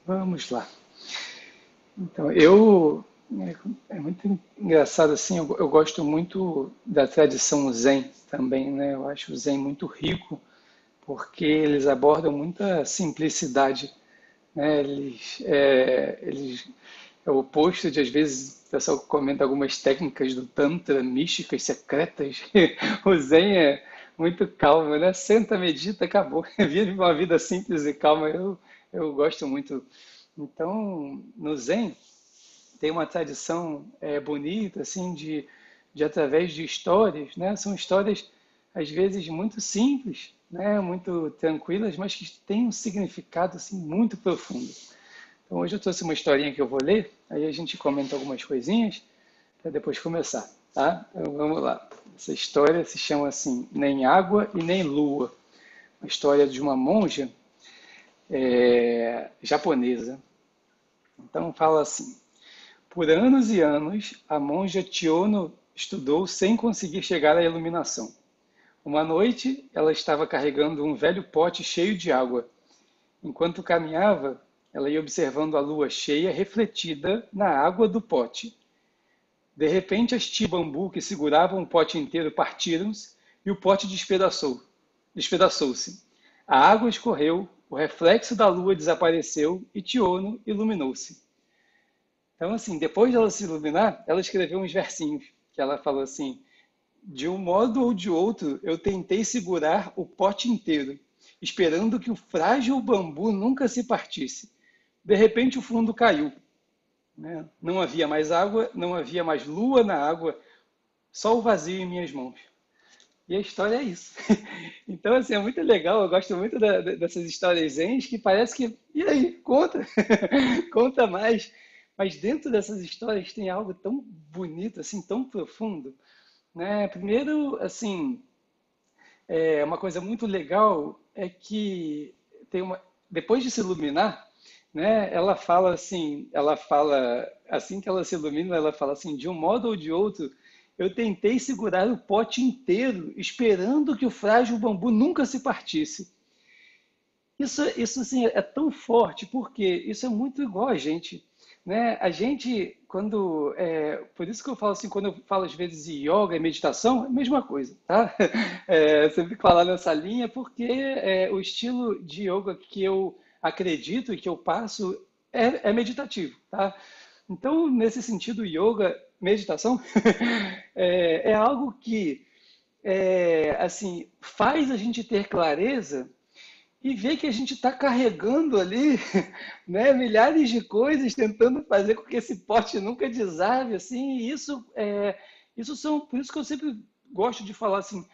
Vamos lá. Então, é muito engraçado assim, eu gosto muito da tradição Zen também, né? Eu acho o Zen muito rico, porque eles abordam muita simplicidade, né? Eles é o oposto de, às vezes, o pessoal comenta algumas técnicas do Tantra, místicas, secretas. O Zen é muito calmo, né? Senta, medita, acabou. Vive uma vida simples e calma. Eu gosto muito. Então, no Zen, tem uma tradição bonita, assim, de através de histórias, né? São histórias, às vezes, muito simples, né? Muito tranquilas, mas que têm um significado, assim, muito profundo. Então, hoje eu trouxe uma historinha que eu vou ler, aí a gente comenta algumas coisinhas para depois começar, tá? Então, vamos lá. Essa história se chama assim, Nem Água e Nem Lua. Uma história de uma monja japonesa. Então, fala assim: por anos e anos, a monja Chiono estudou sem conseguir chegar à iluminação. Uma noite, ela estava carregando um velho pote cheio de água. Enquanto caminhava, ela ia observando a lua cheia refletida na água do pote. De repente, as tibambu que seguravam o pote inteiro partiram-se e o pote despedaçou-se. A água escorreu, o reflexo da lua desapareceu e Tiono iluminou-se. Então, assim, depois de ela se iluminar, ela escreveu uns versinhos, que ela falou assim: de um modo ou de outro, eu tentei segurar o pote inteiro, esperando que o frágil bambu nunca se partisse. De repente, o fundo caiu, né? Não havia mais água, não havia mais lua na água, só o vazio em minhas mãos. E a história é isso. Então, assim, é muito legal, eu gosto muito dessas histórias zens que parece que, e aí, conta, conta mais. Mas dentro dessas histórias tem algo tão bonito, assim, tão profundo, né? Primeiro, assim, uma coisa muito legal é que depois de se iluminar, né, ela fala assim que ela se ilumina, ela fala assim, de um modo ou de outro, eu tentei segurar o pote inteiro, esperando que o frágil bambu nunca se partisse. Isso assim, é tão forte, porque isso é muito igual a gente, né? A gente, por isso que eu falo assim, quando eu falo às vezes de yoga e meditação, é a mesma coisa, tá? Sempre falar nessa linha, porque o estilo de yoga que eu acredito e que eu passo é meditativo, tá? Então, nesse sentido, yoga, meditação, é algo que, assim, faz a gente ter clareza e ver que a gente está carregando ali, né, milhares de coisas, tentando fazer com que esse pote nunca desabe, assim, e por isso que eu sempre gosto de falar assim,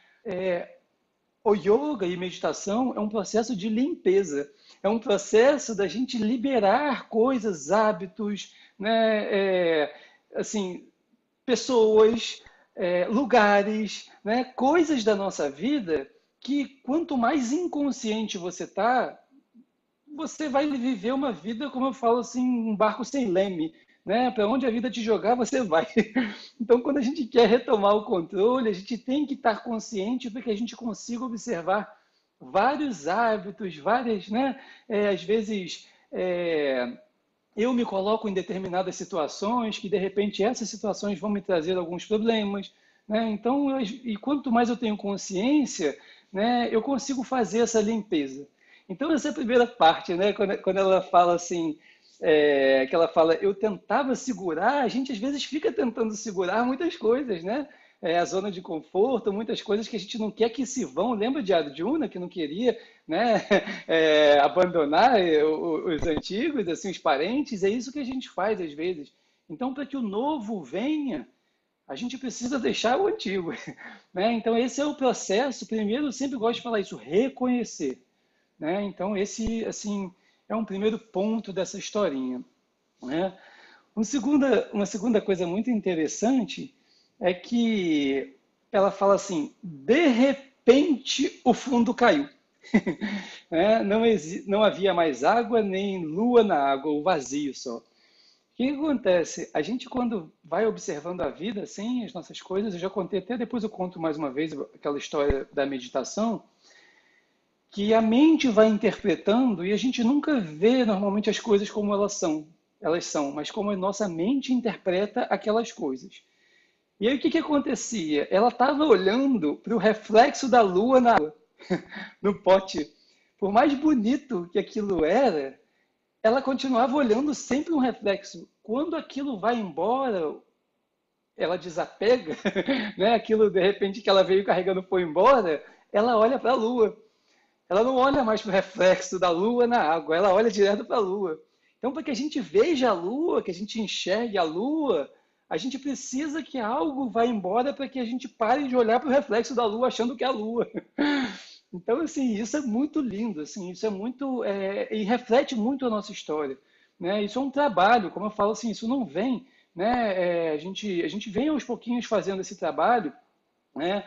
o yoga e meditação é um processo de limpeza, é um processo da gente liberar coisas, hábitos, né, assim, pessoas, lugares, né, coisas da nossa vida que quanto mais inconsciente você está, você vai viver uma vida, como eu falo assim, um barco sem leme, né? Para onde a vida te jogar, você vai. Então, quando a gente quer retomar o controle, a gente tem que estar consciente para que a gente consiga observar vários hábitos, várias, né? Às vezes, eu me coloco em determinadas situações que, de repente, essas situações vão me trazer alguns problemas, né? Então, e quanto mais eu tenho consciência, né, eu consigo fazer essa limpeza. Então, essa é a primeira parte, né? Quando ela fala assim, que ela fala, eu tentava segurar, a gente às vezes fica tentando segurar muitas coisas, né? A zona de conforto, muitas coisas que a gente não quer que se vão. Lembra de Arjuna, que não queria, né, abandonar os antigos, assim, os parentes? É isso que a gente faz às vezes. Então, para que o novo venha, a gente precisa deixar o antigo, né? Então, esse é o processo. Primeiro, eu sempre gosto de falar isso, reconhecer, né? Então, esse, assim, é um primeiro ponto dessa historinha, né? Uma segunda coisa muito interessante é que ela fala assim: de repente o fundo caiu. Né? Não havia mais água, nem lua na água, o vazio só. O que acontece? A gente, quando vai observando a vida, assim, as nossas coisas, eu já contei, até depois eu conto mais uma vez aquela história da meditação, que a mente vai interpretando e a gente nunca vê normalmente as coisas como elas são, mas como a nossa mente interpreta aquelas coisas. E aí o que que acontecia? Ela estava olhando para o reflexo da lua na água, no pote. Por mais bonito que aquilo era, ela continuava olhando sempre um reflexo. Quando aquilo vai embora, ela desapega, né? Aquilo de repente que ela veio carregando foi embora, ela olha para a lua. Ela não olha mais para o reflexo da lua na água, ela olha direto para a lua. Então, para que a gente veja a lua, que a gente enxergue a lua, a gente precisa que algo vá embora para que a gente pare de olhar para o reflexo da lua achando que é a lua. Então, assim, isso é muito lindo, assim, isso é muito e reflete muito a nossa história, né? Isso é um trabalho, como eu falo, assim, isso não vem, né? A gente vem aos pouquinhos fazendo esse trabalho, né?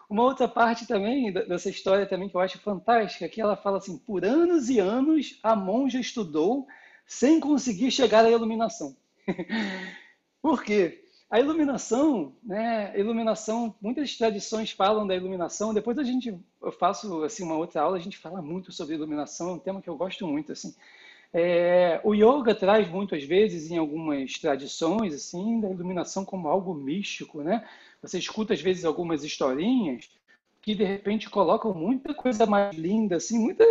Uma outra parte também dessa história também que eu acho fantástica, que ela fala assim, por anos e anos a monja estudou sem conseguir chegar à iluminação. Por quê? A iluminação, né? A iluminação, muitas tradições falam da iluminação. Depois eu faço assim uma outra aula, a gente fala muito sobre iluminação, é um tema que eu gosto muito assim. O yoga traz muitas vezes em algumas tradições assim da iluminação como algo místico, né? Você escuta às vezes algumas historinhas que de repente colocam muita coisa mais linda, assim, muita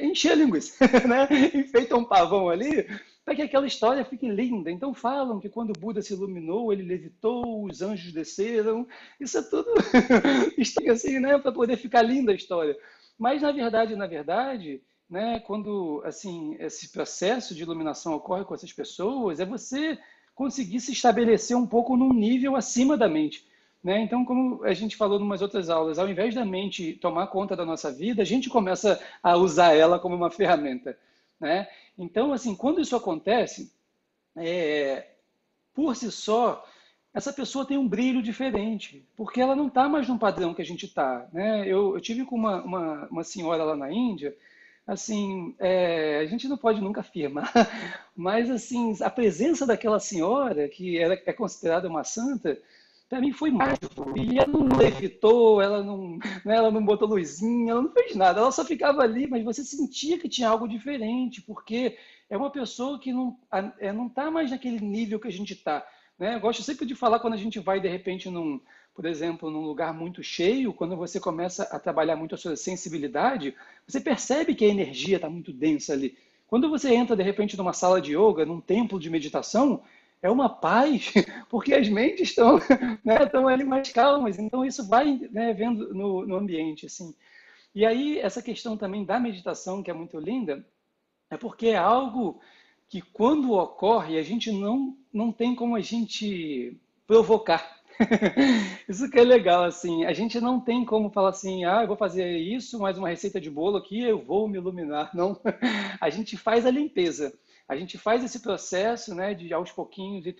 encher a linguiça, né? Enfeita um pavão ali para que aquela história fique linda. Então falam que quando o Buda se iluminou, ele levitou, os anjos desceram. Isso é tudo assim, né? Para poder ficar linda a história. Mas na verdade, né? Quando assim esse processo de iluminação ocorre com essas pessoas, é você conseguir se estabelecer um pouco num nível acima da mente. Né? Então, como a gente falou em umas outras aulas, ao invés da mente tomar conta da nossa vida, a gente começa a usar ela como uma ferramenta. Né? Então, assim, quando isso acontece, é, por si só, essa pessoa tem um brilho diferente, porque ela não está mais no padrão que a gente está. Né? Eu tive com uma senhora lá na Índia, assim, a gente não pode nunca afirmar, mas assim, a presença daquela senhora, que é considerada uma santa, para mim foi mágico. E ela não levitou, ela não botou luzinha, ela não fez nada. Ela só ficava ali, mas você sentia que tinha algo diferente, porque é uma pessoa que não está mais naquele nível que a gente está. Né? Eu gosto sempre de falar quando a gente vai, de repente, por exemplo, num lugar muito cheio, quando você começa a trabalhar muito a sua sensibilidade, você percebe que a energia está muito densa ali. Quando você entra, de repente, numa sala de yoga, num templo de meditação, é uma paz, porque as mentes estão, né, estão ali mais calmas. Então, isso vai, né, vendo no ambiente. Assim. E aí, essa questão também da meditação, que é muito linda, é porque é algo que, quando ocorre, a gente não tem como a gente provocar. Isso que é legal, assim. A gente não tem como falar assim, eu vou fazer isso, mais uma receita de bolo aqui, eu vou me iluminar. Não. A gente faz a limpeza. A gente faz esse processo, né, de aos pouquinhos ir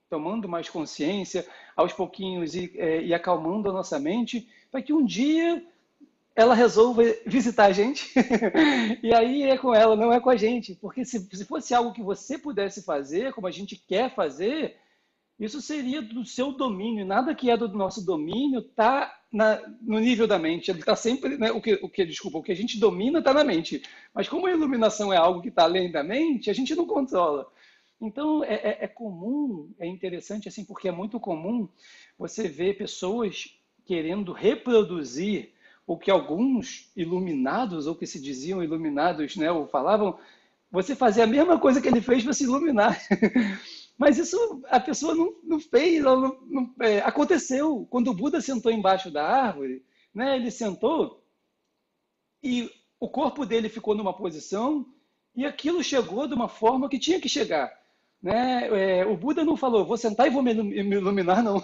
tomando mais consciência, aos pouquinhos ir acalmando a nossa mente, para que um dia ela resolve visitar a gente, e aí é com ela, não é com a gente. Porque se fosse algo que você pudesse fazer, como a gente quer fazer, isso seria do seu domínio. Nada que é do nosso domínio está no nível da mente. Ele está sempre, né, desculpa, o que a gente domina está na mente. Mas como a iluminação é algo que está além da mente, a gente não controla. Então é comum, é interessante assim, porque é muito comum você ver pessoas querendo reproduzir o que alguns iluminados, ou que se diziam iluminados, né, ou falavam, você fazer a mesma coisa que ele fez para se iluminar. Mas isso a pessoa não fez, aconteceu. Quando o Buda sentou embaixo da árvore, né, ele sentou e o corpo dele ficou numa posição e aquilo chegou de uma forma que tinha que chegar. Né? O Buda não falou, vou sentar e vou me iluminar, não.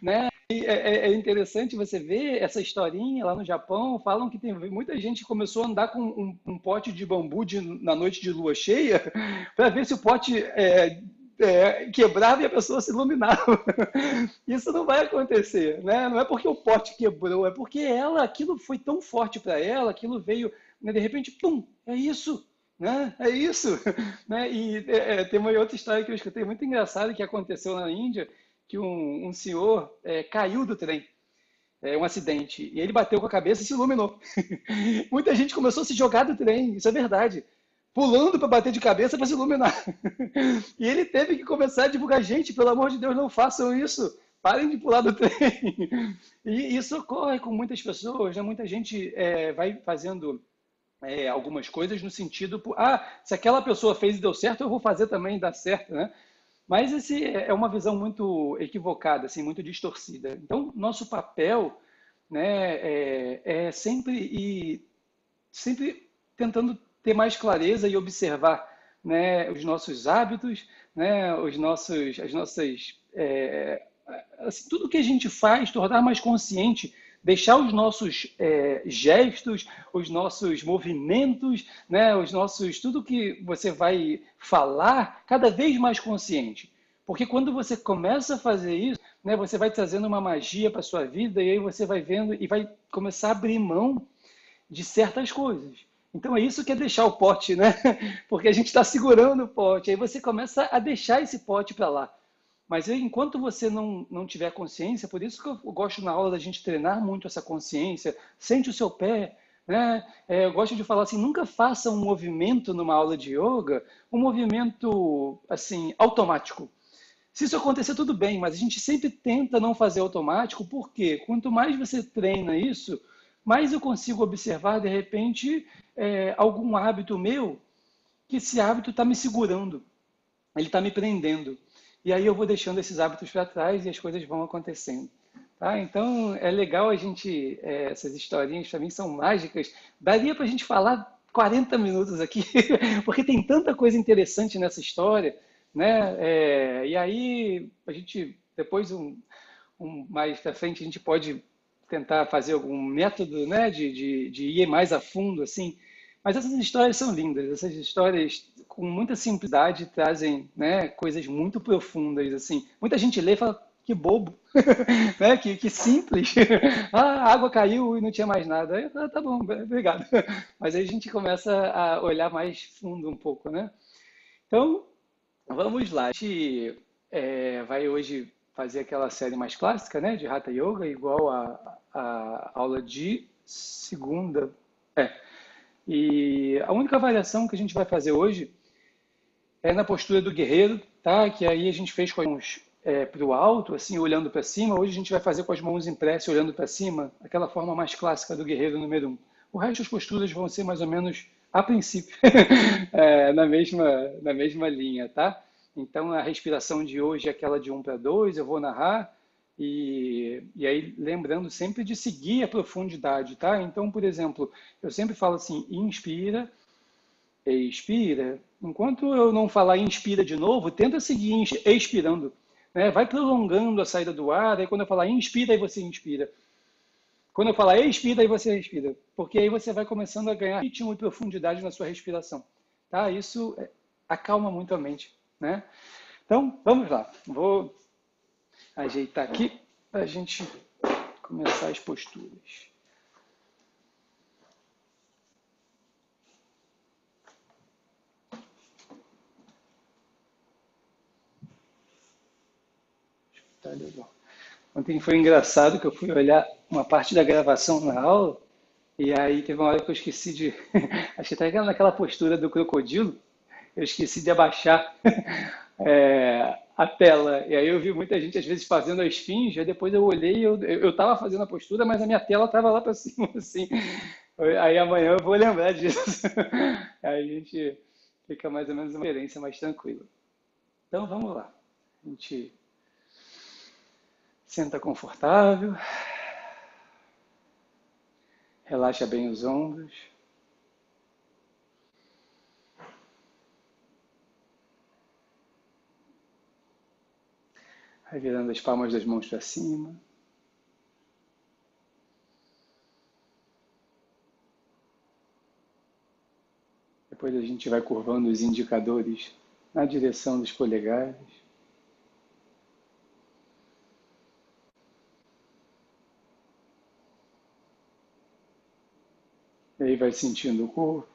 Né? É interessante você ver essa historinha lá no Japão. Falam que tem muita gente que começou a andar com um pote de bambu na noite de lua cheia para ver se o pote quebrava e a pessoa se iluminava. Isso não vai acontecer, né? Não é porque o pote quebrou, é porque aquilo foi tão forte para ela, aquilo veio, né, de repente, pum, é isso, né? É isso, né? E tem uma outra história que eu escutei muito engraçada que aconteceu na Índia, que um senhor caiu do trem. um acidente, e ele bateu com a cabeça e se iluminou. Muita gente começou a se jogar do trem, isso é verdade, pulando para bater de cabeça para se iluminar. E ele teve que começar a divulgar, gente, pelo amor de Deus, não façam isso, parem de pular do trem. E isso ocorre com muitas pessoas, né? Muita gente vai fazendo algumas coisas no sentido, se aquela pessoa fez e deu certo, eu vou fazer também e dar certo, né? Mas esse é uma visão muito equivocada, assim, muito distorcida. Então, nosso papel, né, é sempre tentando ter mais clareza e observar, né, os nossos hábitos, né, as nossas, assim, tudo que a gente faz, tornar mais consciente, deixar os nossos gestos, os nossos movimentos, né, tudo que você vai falar, cada vez mais consciente. Porque quando você começa a fazer isso, né, você vai trazendo uma magia para a sua vida e aí você vai vendo e vai começar a abrir mão de certas coisas. Então é isso que é deixar o pote, né? Porque a gente está segurando o pote, aí você começa a deixar esse pote para lá. Mas enquanto você não tiver consciência, por isso que eu gosto na aula da gente treinar muito essa consciência, sente o seu pé, né? Eu gosto de falar assim, nunca faça um movimento numa aula de yoga, um movimento assim automático. Se isso acontecer, tudo bem, mas a gente sempre tenta não fazer automático, porque quanto mais você treina isso, mais eu consigo observar, de repente, algum hábito meu, que esse hábito está me segurando, ele está me prendendo. E aí eu vou deixando esses hábitos para trás e as coisas vão acontecendo. Tá? Então é legal a gente, essas historinhas para mim são mágicas. Daria para a gente falar 40 minutos aqui, porque tem tanta coisa interessante nessa história, né? E aí a gente, depois, mais para frente, a gente pode tentar fazer algum método, né, de ir mais a fundo, assim. Mas essas histórias são lindas, essas histórias com muita simplicidade trazem, né, coisas muito profundas, assim. Muita gente lê e fala, que bobo, né, que simples. A água caiu e não tinha mais nada. Aí, tá bom, obrigado. Mas aí a gente começa a olhar mais fundo um pouco, né? Então, vamos lá. A gente vai hoje fazer aquela série mais clássica, né, de Hatha Yoga, igual a aula de segunda. É. E a única variação que a gente vai fazer hoje é na postura do guerreiro, tá? Que aí a gente fez com as mãos para o alto, assim, olhando para cima. Hoje a gente vai fazer com as mãos em prece, olhando para cima, aquela forma mais clássica do guerreiro número um. O resto das posturas vão ser mais ou menos, a princípio, na mesma linha, tá? Então a respiração de hoje é aquela de 1 para 2, eu vou narrar. E aí, lembrando sempre de seguir a profundidade, tá? Então, por exemplo, eu sempre falo assim: inspira, expira. Enquanto eu não falar inspira de novo, tenta seguir expirando, né? Vai prolongando a saída do ar, aí quando eu falar inspira, aí você inspira. Quando eu falar expira, aí você respira. Porque aí você vai começando a ganhar ritmo e profundidade na sua respiração, tá? Isso acalma muito a mente, né? Então, vamos lá. Vou ajeitar aqui para a gente começar as posturas. Tá legal. Ontem foi engraçado que eu fui olhar uma parte da gravação na aula e aí teve uma hora que eu esqueci de. Acho que até naquela postura do crocodilo, eu esqueci de abaixar a tela. E aí eu vi muita gente às vezes fazendo a esfinge, aí depois eu olhei e eu estava fazendo a postura, mas a minha tela estava lá para cima, assim. Aí amanhã eu vou lembrar disso. Aí a gente fica mais ou menos uma experiência mais tranquila. Então vamos lá. A gente senta confortável, relaxa bem os ombros. Vai virando as palmas das mãos para cima. Depois a gente vai curvando os indicadores na direção dos polegares. E aí vai sentindo o corpo.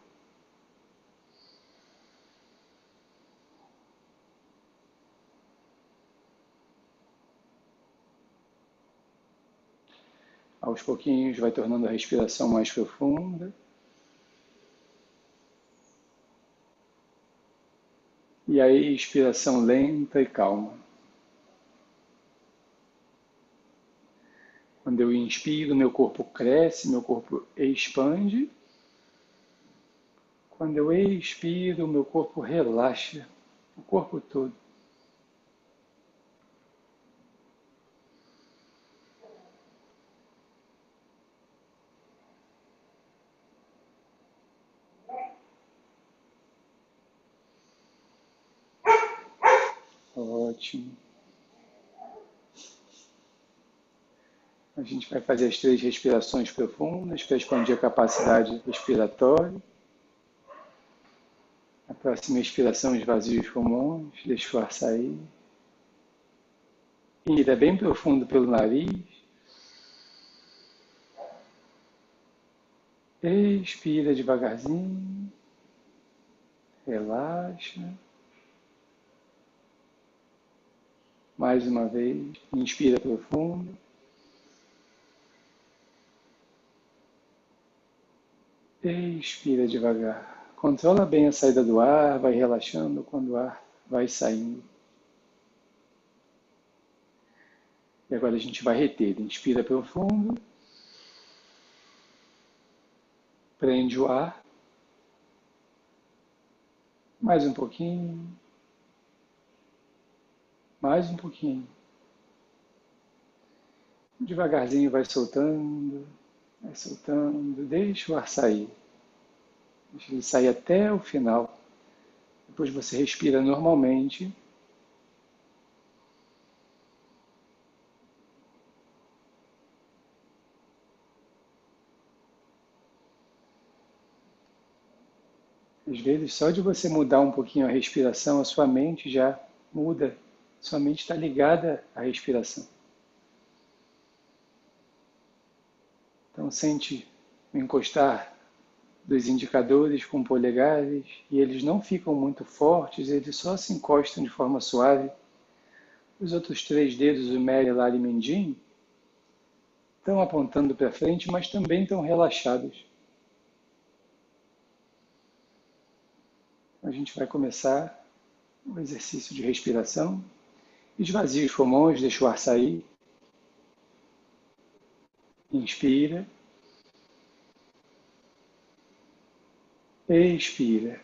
Aos pouquinhos vai tornando a respiração mais profunda. E a expiração lenta e calma. Quando eu inspiro, meu corpo cresce, meu corpo expande. Quando eu expiro, meu corpo relaxa, o corpo todo. Ótimo. A gente vai fazer as 3 respirações profundas para expandir a capacidade respiratória. A próxima expiração esvazia os pulmões, deixa o ar sair. Inspira bem profundo pelo nariz. Expira devagarzinho. Relaxa. Mais uma vez. Inspira profundo. Expira devagar. Controla bem a saída do ar, vai relaxando quando o ar vai saindo. E agora a gente vai reter. Inspira profundo. Prende o ar. Mais um pouquinho. Mais um pouquinho. Devagarzinho vai soltando. Vai soltando. Deixa o ar sair. Deixa ele sair até o final. Depois você respira normalmente. Às vezes, só de você mudar um pouquinho a respiração, a sua mente já muda. Sua mente está ligada à respiração. Então, sente o encostar dos indicadores com polegares e eles não ficam muito fortes, eles só se encostam de forma suave. Os outros 3 dedos, o médio, lar e mindinho, estão apontando para frente, mas também estão relaxados. A gente vai começar o exercício de respiração. Esvazia os pulmões, deixa o ar sair. Inspira. Expira.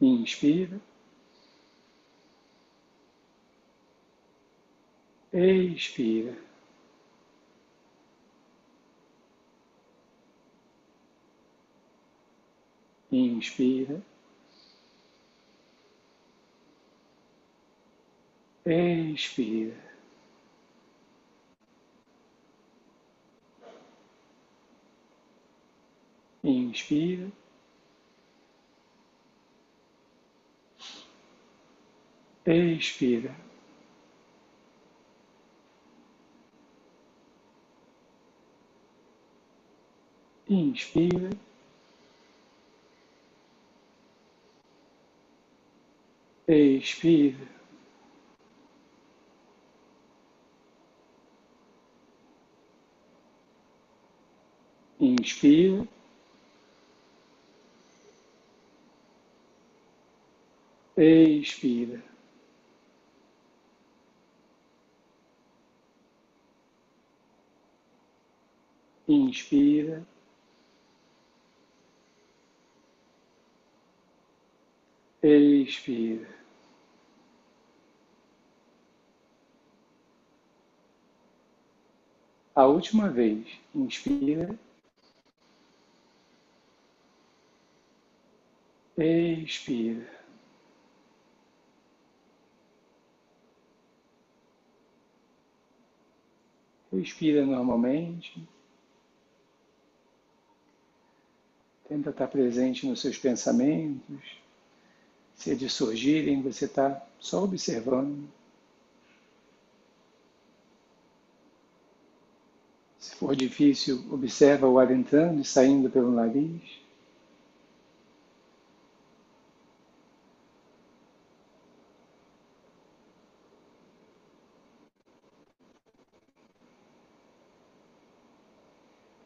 Inspira. Expira. Inspira. Expira. Inspira. Expira. Inspira. Expira. Inspira. Expira. Inspira. Expira. A última vez. Inspira. Expira. Respira normalmente. Tenta estar presente nos seus pensamentos. Se eles surgirem, você está só observando. Se for difícil, observa o ar entrando e saindo pelo nariz.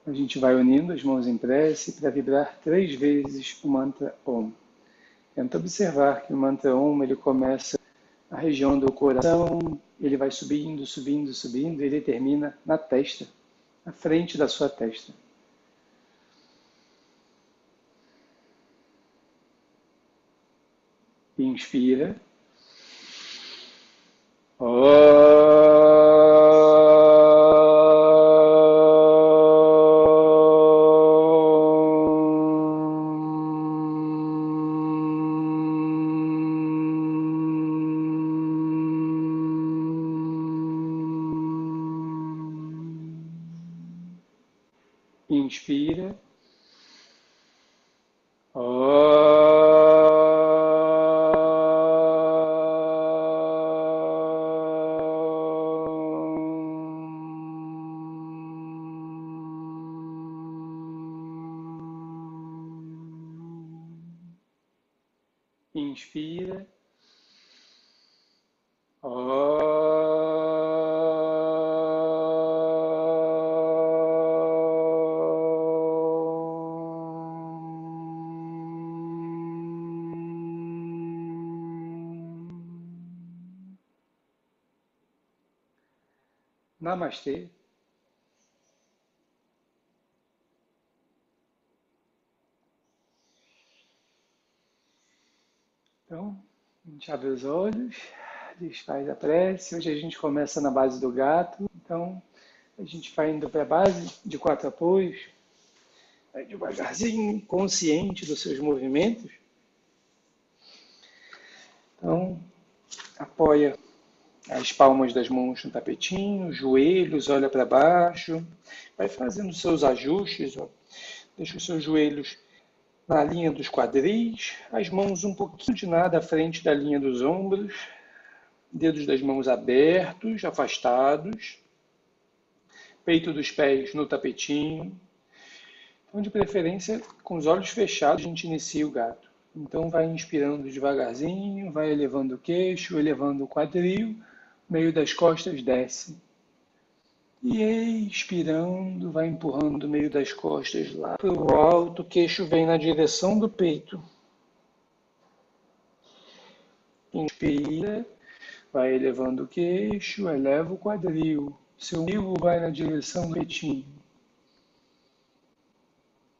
A gente vai unindo as mãos em prece para vibrar 3 vezes o mantra Om. Tenta observar que o mantra Om ele começa na região do coração, ele vai subindo, subindo, subindo, e ele termina na testa, na frente da sua testa. Inspira. Inspira. Inspira. Namastê. Então, a gente abre os olhos, desfaz a prece. Hoje a gente começa na base do gato. Então, a gente vai indo para a base de 4 apoios, vai devagarzinho, consciente dos seus movimentos. Então, apoia as palmas das mãos no tapetinho, joelhos, olha para baixo, vai fazendo seus ajustes, ó. Deixa os seus joelhos na linha dos quadris, as mãos um pouquinho de nada à frente da linha dos ombros, dedos das mãos abertos, afastados, peito dos pés no tapetinho. Então, de preferência, com os olhos fechados, a gente inicia o gato. Então, vai inspirando devagarzinho, vai elevando o queixo, elevando o quadril, meio das costas desce. E expirando, vai empurrando o meio das costas lá para o alto, o queixo vem na direção do peito. Inspira, vai elevando o queixo, eleva o quadril. Seu umbigo vai na direção do peitinho.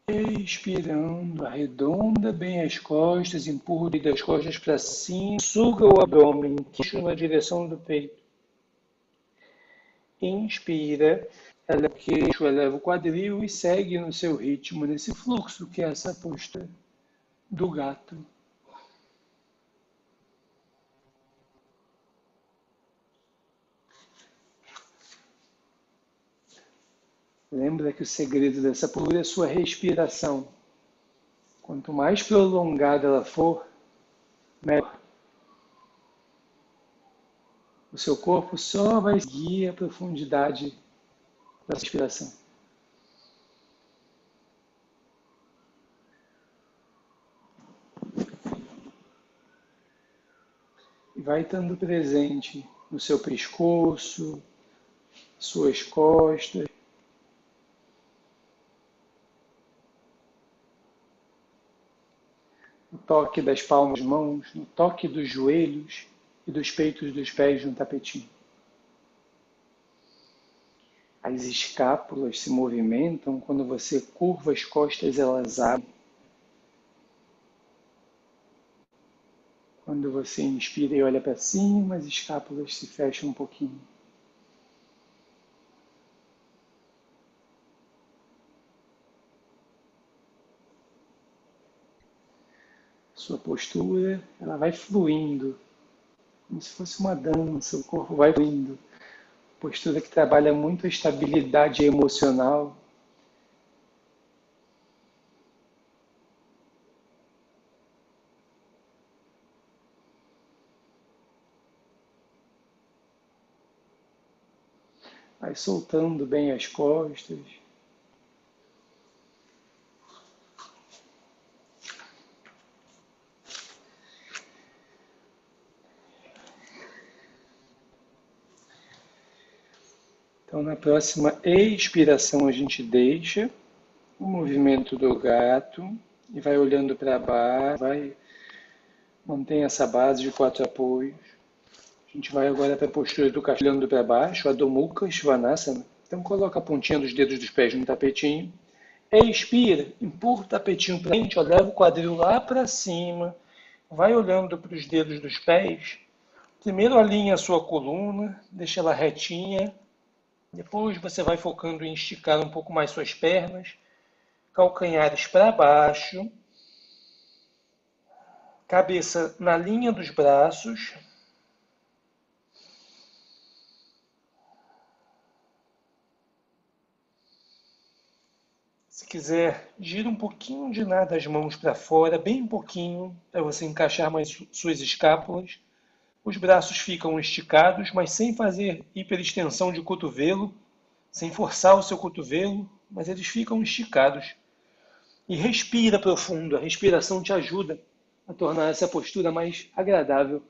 Expirando, arredonda bem as costas, empurra o meio das costas para cima, suga o abdômen, queixo na direção do peito. Inspira, eleva o queixo, eleva o quadril e segue no seu ritmo, nesse fluxo que é essa postura do gato. Lembra que o segredo dessa postura é a sua respiração. Quanto mais prolongada ela for, melhor. O seu corpo só vai seguir a profundidade da respiração. E vai estando presente no seu pescoço, suas costas. No toque das palmas das mãos, no toque dos joelhos e dos peitos dos pés no tapetinho. As escápulas se movimentam quando você curva as costas, elas abrem. Quando você inspira e olha para cima, as escápulas se fecham um pouquinho. Sua postura, ela vai fluindo, como se fosse uma dança, o corpo vai fluindo. Postura que trabalha muito a estabilidade emocional. Vai soltando bem as costas. Então, na próxima expiração, a gente deixa o movimento do gato e vai olhando para baixo, mantém essa base de 4 apoios. A gente vai agora para a postura do cachorro olhando para baixo, Adho Mukha Svanasana. Então, coloca a pontinha dos dedos dos pés no tapetinho. Expira, empurra o tapetinho para frente, leva o quadril lá para cima, vai olhando para os dedos dos pés. Primeiro alinha a sua coluna, deixa ela retinha. Depois você vai focando em esticar um pouco mais suas pernas, calcanhares para baixo, cabeça na linha dos braços. Se quiser, gira um pouquinho de nada as mãos para fora, bem pouquinho, para você encaixar mais suas escápulas. Os braços ficam esticados, mas sem fazer hiperextensão de cotovelo, sem forçar o seu cotovelo, mas eles ficam esticados. E respira profundo, a respiração te ajuda a tornar essa postura mais agradável.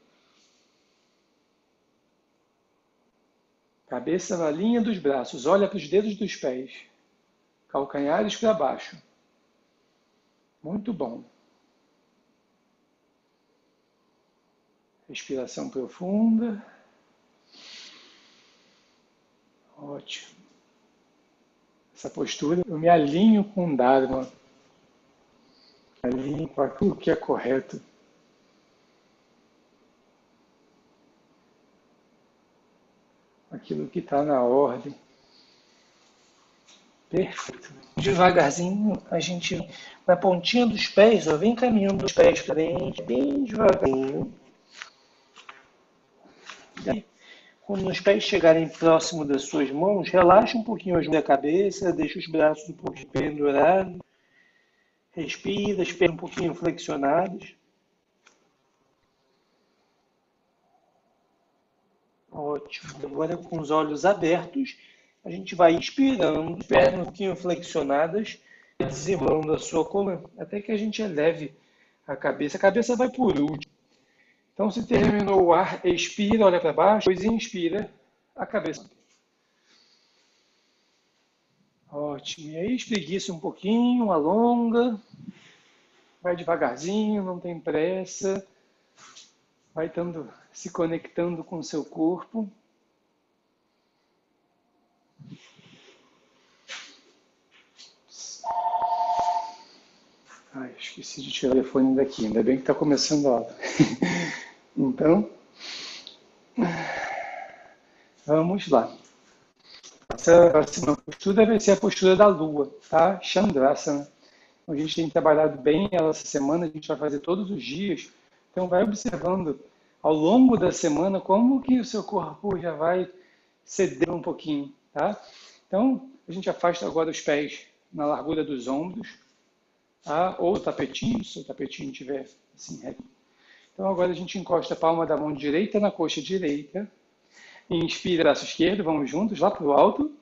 Cabeça na linha dos braços, olha para os dedos dos pés. Calcanhares para baixo. Muito bom. Respiração profunda. Ótimo. Essa postura, eu me alinho com o Dharma. Alinho com aquilo que é correto. Aquilo que está na ordem. Perfeito. Devagarzinho, a gente, na pontinha dos pés, ó, vem caminhando os pés para frente, bem devagarzinho. E aí, quando os pés chegarem próximo das suas mãos, relaxa um pouquinho a cabeça, deixa os braços um pouco pendurados. Respira, as pernas um pouquinho flexionadas. Ótimo. Agora, com os olhos abertos, a gente vai inspirando, pernas um pouquinho flexionadas, desenrolando a sua coluna, até que a gente eleve a cabeça. A cabeça vai por último. Então, se terminou o ar, expira, olha para baixo, depois inspira a cabeça. Ótimo. E aí, espreguiça um pouquinho, alonga, vai devagarzinho, não tem pressa, vai se conectando com o seu corpo. Ai, esqueci de tirar o telefone daqui, ainda bem que está começando a aula. Então, vamos lá. Essa próxima postura vai ser a postura da lua, tá? Chandrasana. A gente tem trabalhado bem ela essa semana, a gente vai fazer todos os dias. Então, vai observando ao longo da semana como que o seu corpo já vai ceder um pouquinho, tá? Então, a gente afasta agora os pés na largura dos ombros, tá? Ou o tapetinho, se o tapetinho estiver assim reto. Então, agora a gente encosta a palma da mão direita na coxa direita. Inspira, braço esquerdo, vamos juntos, lá para o alto.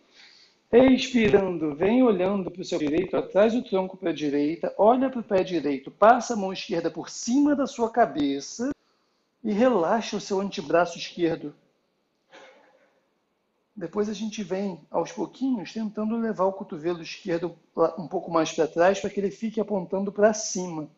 Expirando, vem olhando para o seu direito, atrás do tronco para a direita, olha para o pé direito, passa a mão esquerda por cima da sua cabeça e relaxa o seu antebraço esquerdo. Depois a gente vem, aos pouquinhos, tentando levar o cotovelo esquerdo um pouco mais para trás, para que ele fique apontando para cima.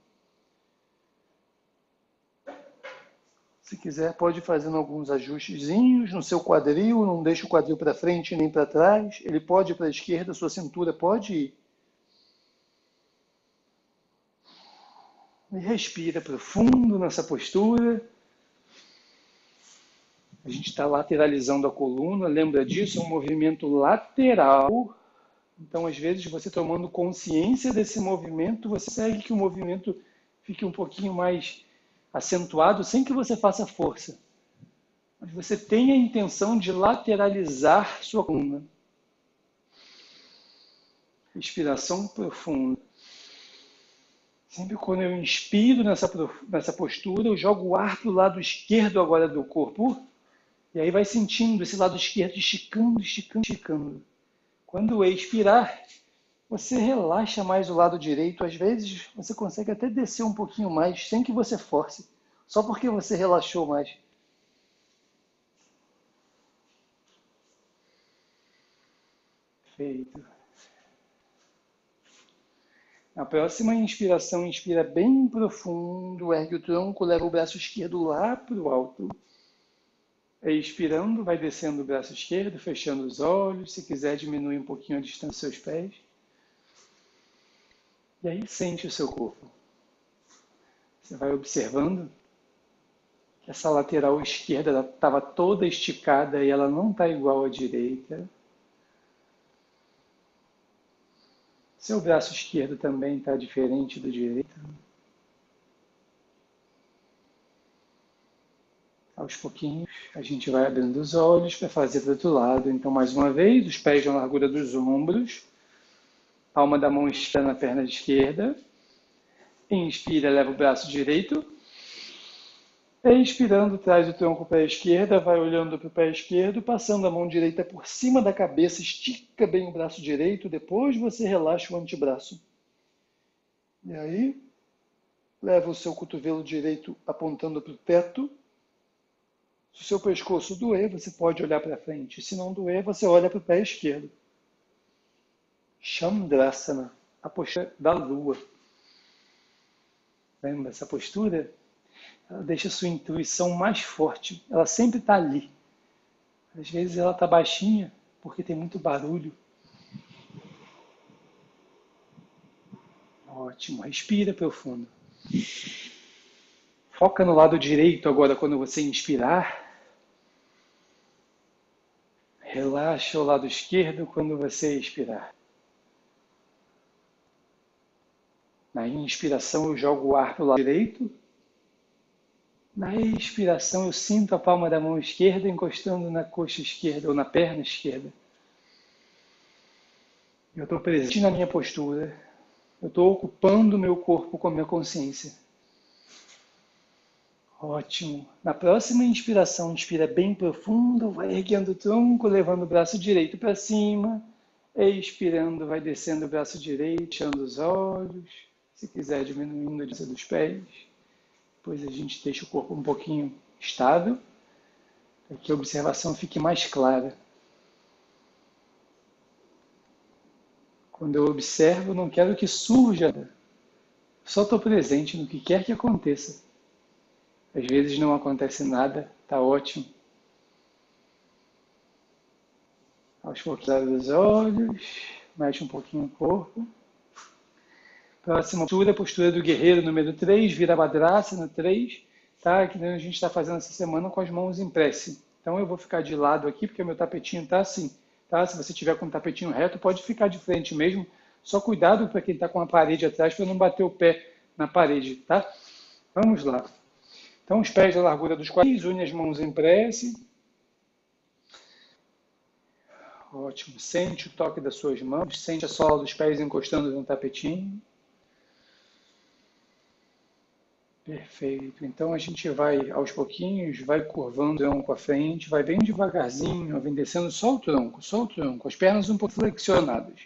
Se quiser, pode ir fazendo alguns ajustezinhos no seu quadril, não deixa o quadril para frente nem para trás. Ele pode ir para a esquerda, sua cintura pode ir. E respira profundo nessa postura. A gente está lateralizando a coluna, lembra disso? É um movimento lateral. Então, às vezes, você tomando consciência desse movimento, você consegue que o movimento fique um pouquinho mais acentuado, sem que você faça força. Mas você tem a intenção de lateralizar sua coluna. Respiração profunda. Sempre quando eu inspiro nessa postura, eu jogo o ar para o lado esquerdo agora do corpo. E aí vai sentindo esse lado esquerdo esticando, esticando, esticando. Quando expirar, você relaxa mais o lado direito. Às vezes você consegue até descer um pouquinho mais, sem que você force. Só porque você relaxou mais. Feito. Na próxima inspiração, inspira bem profundo, ergue o tronco, leva o braço esquerdo lá para o alto. Expirando, vai descendo o braço esquerdo, fechando os olhos. Se quiser, diminui um pouquinho a distância dos seus pés. E aí, sente o seu corpo. Você vai observando que essa lateral esquerda estava toda esticada e ela não está igual à direita. Seu braço esquerdo também está diferente do direito. Aos pouquinhos, a gente vai abrindo os olhos para fazer do outro lado. Então, mais uma vez, os pés na largura dos ombros. Palma da mão esquerda na perna esquerda. Inspira, leva o braço direito. Expirando, traz o tronco para a esquerda, vai olhando para o pé esquerdo, passando a mão direita por cima da cabeça, estica bem o braço direito, depois você relaxa o antebraço. E aí, leva o seu cotovelo direito apontando para o teto. Se o seu pescoço doer, você pode olhar para frente. Se não doer, você olha para o pé esquerdo. Chandrasana, a postura da lua. Lembra essa postura? Ela deixa a sua intuição mais forte. Ela sempre está ali. Às vezes ela está baixinha porque tem muito barulho. Ótimo. Respira profundo. Foca no lado direito agora quando você inspirar. Relaxa o lado esquerdo quando você expirar. Na inspiração eu jogo o ar para o lado direito. Na expiração, eu sinto a palma da mão esquerda encostando na coxa esquerda ou na perna esquerda. Eu estou presente na minha postura. Eu estou ocupando o meu corpo com a minha consciência. Ótimo. Na próxima inspiração, inspira bem profundo, vai erguendo o tronco, levando o braço direito para cima. Expirando, vai descendo o braço direito, fechando os olhos. Se quiser, diminuindo a distância dos pés. Depois a gente deixa o corpo um pouquinho estável, para que a observação fique mais clara. Quando eu observo, não quero que surja, só estou presente no que quer que aconteça. Às vezes não acontece nada, está ótimo. Aos poucos, abre os olhos, mexe um pouquinho o corpo. Próxima postura, postura do guerreiro número 3, Virabhadrasana 3, tá? Que a gente está fazendo essa semana com as mãos em prece. Então eu vou ficar de lado aqui, porque o meu tapetinho está assim. Tá? Se você tiver com o tapetinho reto, pode ficar de frente mesmo. Só cuidado para quem está com a parede atrás, para não bater o pé na parede, tá? Vamos lá. Então os pés da largura dos quadris, une as mãos em prece. Ótimo. Sente o toque das suas mãos, sente a sola dos pés encostando no tapetinho. Perfeito. Então a gente vai aos pouquinhos, vai curvando o tronco à frente, vai bem devagarzinho, vem descendo só o tronco, as pernas um pouco flexionadas.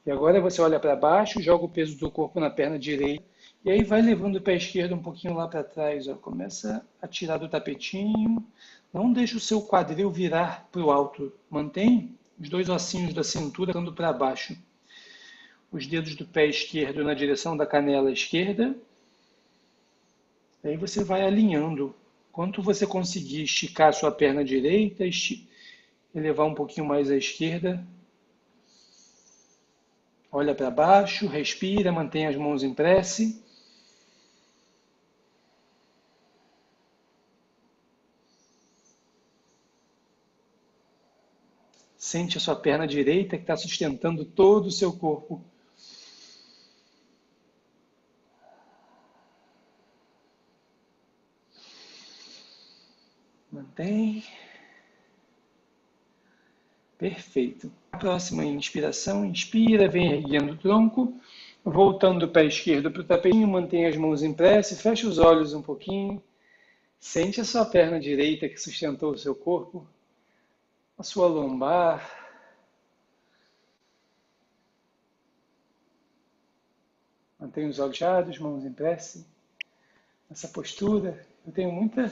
E agora você olha para baixo, joga o peso do corpo na perna direita, e aí vai levando o pé esquerdo um pouquinho lá para trás, ó. Começa a tirar do tapetinho, não deixa o seu quadril virar para o alto, mantém os dois ossinhos da cintura andando para baixo. Os dedos do pé esquerdo na direção da canela esquerda. Aí você vai alinhando. Quanto você conseguir esticar a sua perna direita, elevar um pouquinho mais à esquerda. Olha para baixo, respira, mantém as mãos em prece. Sente a sua perna direita que está sustentando todo o seu corpo. Mantém. Perfeito. A próxima inspiração, inspira, vem erguendo o tronco, voltando o pé esquerdo para o tapetinho, mantém as mãos em prece, fecha os olhos um pouquinho. Sente a sua perna direita que sustentou o seu corpo, a sua lombar. Mantém os olhos fechados, mãos em prece. Nessa postura, eu tenho muita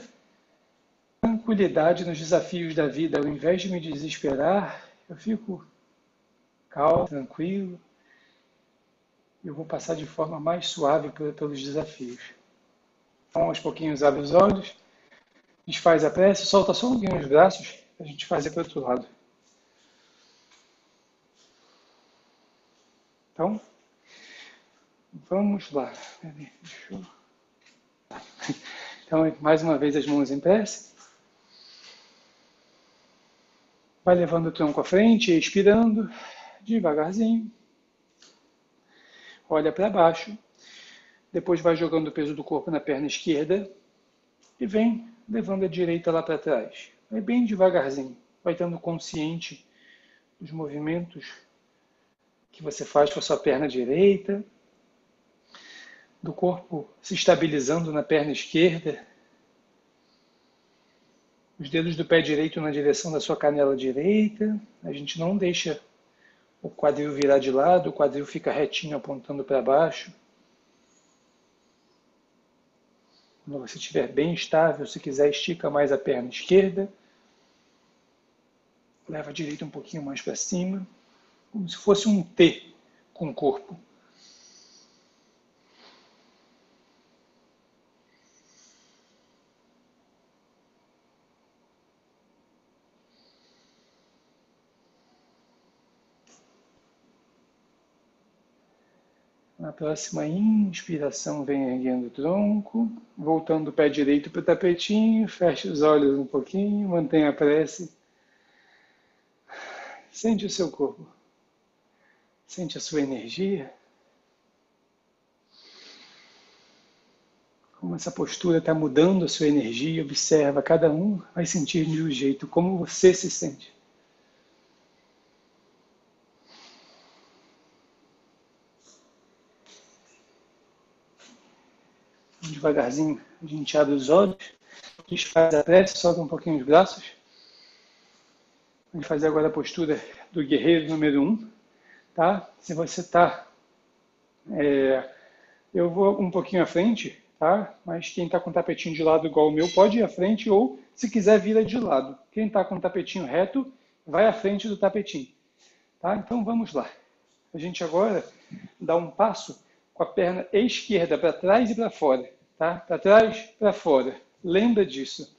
tranquilidade nos desafios da vida. Ao invés de me desesperar, eu fico calmo, tranquilo. Eu vou passar de forma mais suave pelos desafios. Então, aos pouquinhos, abre os olhos, desfaz a prece, solta só um pouquinho os braços, para a gente fazer para o outro lado. Então, vamos lá. Então, mais uma vez as mãos em prece. Vai levando o tronco à frente, expirando, devagarzinho. Olha para baixo. Depois vai jogando o peso do corpo na perna esquerda e vem levando a direita lá para trás. Vai bem devagarzinho. Vai estando consciente dos movimentos que você faz com a sua perna direita, do corpo se estabilizando na perna esquerda, os dedos do pé direito na direção da sua canela direita. A gente não deixa o quadril virar de lado, o quadril fica retinho apontando para baixo. Quando você estiver bem estável, se quiser, estica mais a perna esquerda. Leva a direita um pouquinho mais para cima, como se fosse um T com o corpo. Na próxima inspiração, vem erguendo o tronco, voltando o pé direito para o tapetinho, fecha os olhos um pouquinho, mantenha a prece. Sente o seu corpo, sente a sua energia. Como essa postura está mudando a sua energia, observa, cada um vai sentir de um jeito, como você se sente. Devagarzinho, a gente abre os olhos, desfaz a prece, solta um pouquinho os braços. Vamos fazer agora a postura do guerreiro número 1. Tá? Se você está... eu vou um pouquinho à frente, tá? Mas quem está com o tapetinho de lado igual o meu pode ir à frente ou, se quiser, vira de lado. Quem está com o tapetinho reto, vai à frente do tapetinho. Tá? Então vamos lá. A gente agora dá um passo com a perna esquerda para trás e para fora. Tá? Para trás, para fora. Lembra disso.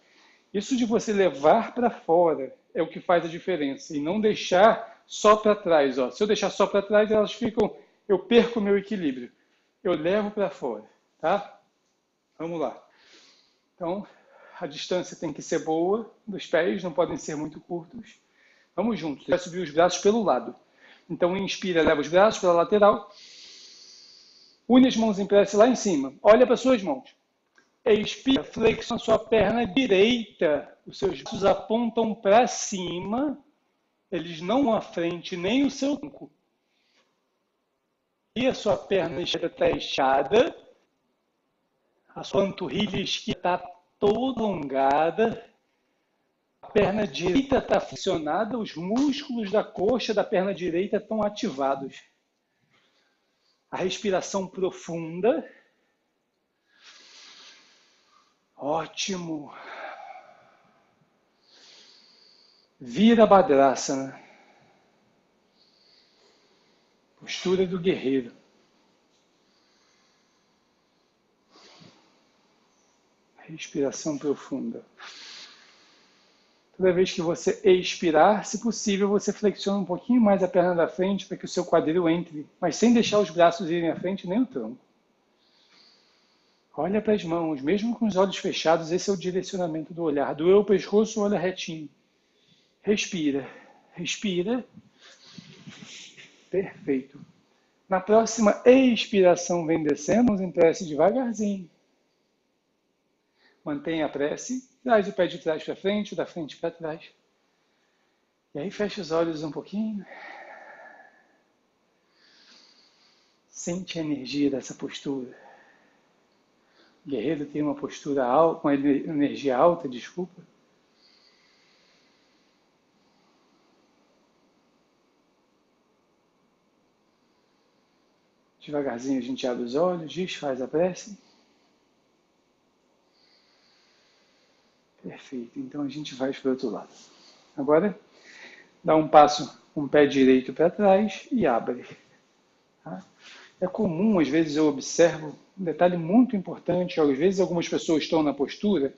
Isso de você levar para fora é o que faz a diferença. E não deixar só para trás. Ó. Se eu deixar só para trás, elas ficam... Eu perco o meu equilíbrio. Eu levo para fora. Tá? Vamos lá. Então, a distância tem que ser boa dos pés, não podem ser muito curtos. Vamos juntos. Vai subir os braços pelo lado. Então, inspira, leva os braços para a lateral. Une as mãos em prece lá em cima. Olha para as suas mãos. Expira, flexiona a sua perna direita. Os seus braços apontam para cima. Eles não à frente, nem o seu tronco. E a sua perna esquerda está esticada. A sua panturrilha esquerda está toda alongada. A perna direita está flexionada. Os músculos da coxa da perna direita estão ativados. A respiração profunda. Ótimo. Virabhadrasana. Postura do guerreiro. Respiração profunda. Toda vez que você expirar, se possível, você flexiona um pouquinho mais a perna da frente para que o seu quadril entre, mas sem deixar os braços irem à frente nem o tronco. Olha para as mãos, mesmo com os olhos fechados, esse é o direcionamento do olhar. Doeu o pescoço, olha retinho. Respira, respira. Perfeito. Na próxima expiração, vem descendo, vamos em prece devagarzinho. Mantenha a prece, traz o pé de trás para frente, o da frente para trás. E aí fecha os olhos um pouquinho. Sente a energia dessa postura. O guerreiro tem uma postura alta, uma energia alta, desculpa. Devagarzinho a gente abre os olhos, desfaz a prece. Perfeito, então a gente vai para o outro lado. Agora, dá um passo um pé direito para trás e abre. Tá? É comum, às vezes eu observo um detalhe muito importante, às vezes algumas pessoas estão na postura,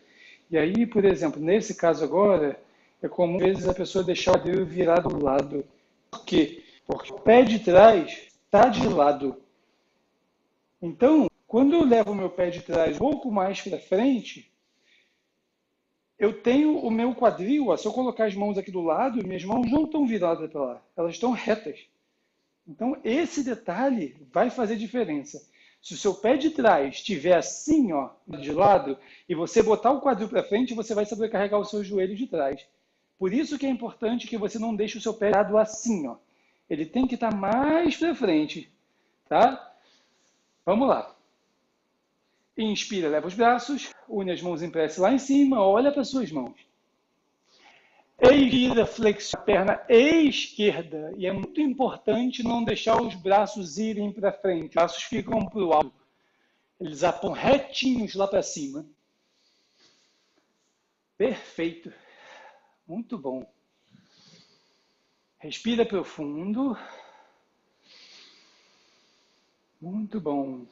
e aí, por exemplo, nesse caso agora, é comum, às vezes, a pessoa deixar o quadril virado do lado. Por quê? Porque o pé de trás está de lado. Então, quando eu levo o meu pé de trás um pouco mais para frente, eu tenho o meu quadril, ó, se eu colocar as mãos aqui do lado, minhas mãos não estão viradas para lá, elas estão retas. Então, esse detalhe vai fazer diferença. Se o seu pé de trás estiver assim, ó, de lado, e você botar o quadril para frente, você vai sobrecarregar o seu joelho de trás. Por isso que é importante que você não deixe o seu pé virado assim, ó. Ele tem que estar mais para frente, tá? Vamos lá. Inspira, leva os braços, une as mãos em prece lá em cima, olha para as suas mãos. Expira, flexiona a perna esquerda. E é muito importante não deixar os braços irem para frente. Os braços ficam para o alto. Eles apontam retinhos lá para cima. Perfeito. Muito bom. Respira profundo. Muito bom.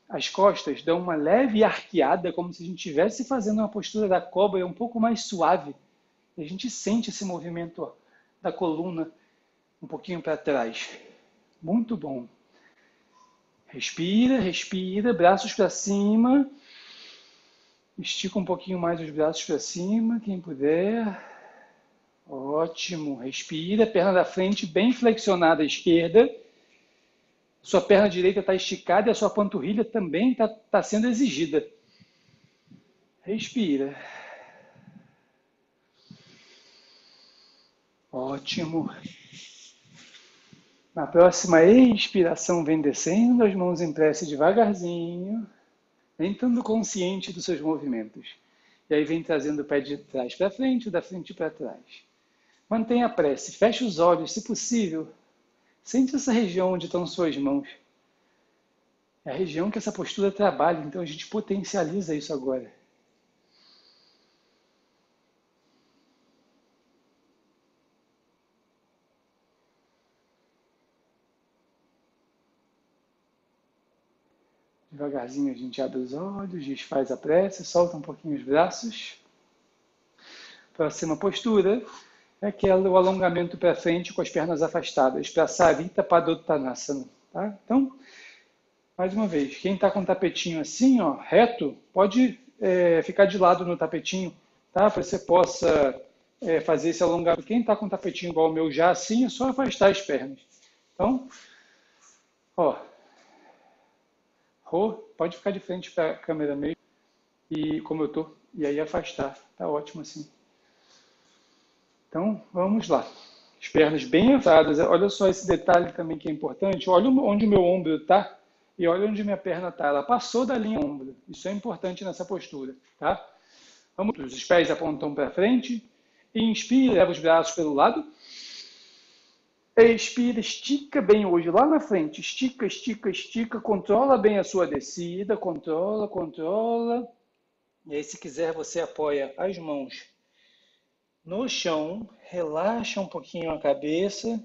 As costas dão uma leve arqueada, como se a gente estivesse fazendo uma postura da cobra um pouco mais suave. E a gente sente esse movimento, ó, da coluna um pouquinho para trás. Muito bom. Respira, respira, braços para cima. Estica um pouquinho mais os braços para cima, quem puder. Ótimo. Respira, perna da frente bem flexionada à esquerda. Sua perna direita está esticada e a sua panturrilha também está sendo exigida. Respira. Ótimo. Na próxima expiração, vem descendo as mãos em prece devagarzinho, vem estando consciente dos seus movimentos. E aí vem trazendo o pé de trás para frente, o da frente para trás. Mantenha a prece, feche os olhos, se possível. Sente essa região onde estão suas mãos. É a região que essa postura trabalha, então a gente potencializa isso agora. Devagarzinho a gente abre os olhos, desfaz a prece, solta um pouquinho os braços. Próxima postura é aquela, o alongamento para frente com as pernas afastadas, para Sarita Padottanasana. Tá? Então, mais uma vez, quem está com o tapetinho assim, ó, reto, pode ficar de lado no tapetinho, tá? Para você possa fazer esse alongamento. Quem está com o tapetinho igual o meu já assim, é só afastar as pernas. Então, ó, pode ficar de frente para a câmera mesmo, e como eu tô, e aí afastar. Tá ótimo assim. Então, vamos lá. As pernas bem afastadas. Olha só esse detalhe também que é importante. Olha onde o meu ombro está e olha onde minha perna está. Ela passou da linha ombro. Isso é importante nessa postura, tá? Vamos, os pés apontam para frente. Inspira, leva os braços pelo lado. Expira, estica bem hoje lá na frente. Estica, estica, estica. Controla bem a sua descida. Controla, controla. E aí, se quiser, você apoia as mãos no chão, relaxa um pouquinho a cabeça,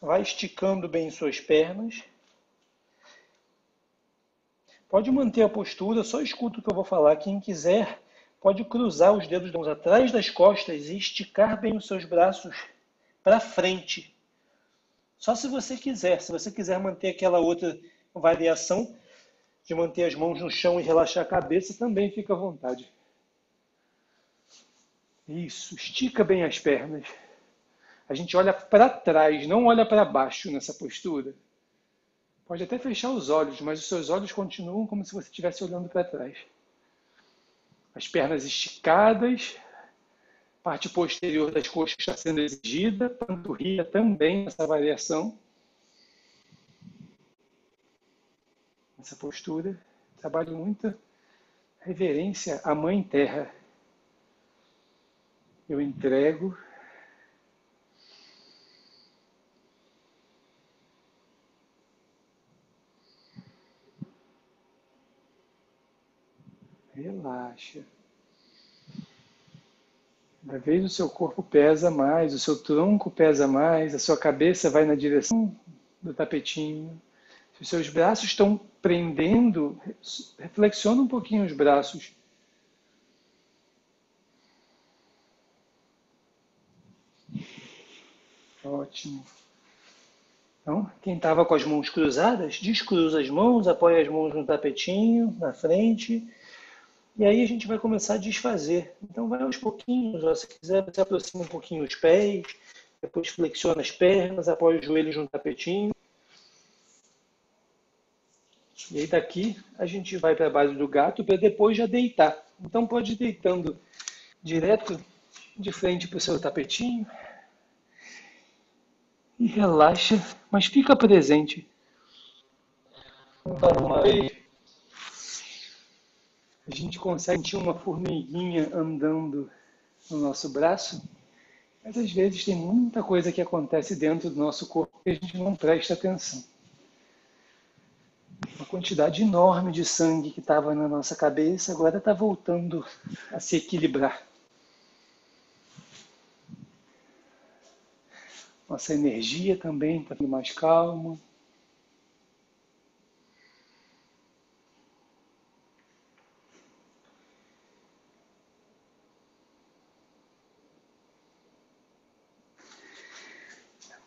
vai esticando bem suas pernas. Pode manter a postura, só escuta o que eu vou falar. Quem quiser, pode cruzar os dedos das mãos atrás das costas e esticar bem os seus braços para frente. Só se você quiser. Se você quiser manter aquela outra variação de manter as mãos no chão e relaxar a cabeça, também fica à vontade. Isso, estica bem as pernas. A gente olha para trás, não olha para baixo nessa postura. Pode até fechar os olhos, mas os seus olhos continuam como se você estivesse olhando para trás. As pernas esticadas, parte posterior das coxas está sendo exigida, panturrilha também nessa variação. Essa postura, trabalho muita reverência à Mãe Terra. Eu entrego. Relaxa. Cada vez o seu corpo pesa mais, o seu tronco pesa mais, a sua cabeça vai na direção do tapetinho. Se os seus braços estão prendendo, reflexiona um pouquinho os braços. Ótimo. Então, quem estava com as mãos cruzadas, descruza as mãos, apoia as mãos no tapetinho, na frente. E aí a gente vai começar a desfazer. Então vai aos pouquinhos, ó, se quiser, você aproxima um pouquinho os pés, depois flexiona as pernas, apoia os joelhos no tapetinho. E aí daqui a gente vai para a base do gato para depois já deitar. Então pode ir deitando direto de frente para o seu tapetinho e relaxa, mas fica presente. Então, uma vez a gente consegue sentir uma formiguinha andando no nosso braço, mas às vezes tem muita coisa que acontece dentro do nosso corpo que a gente não presta atenção. Uma quantidade enorme de sangue que estava na nossa cabeça agora está voltando a se equilibrar. Nossa energia também está ficando mais calma.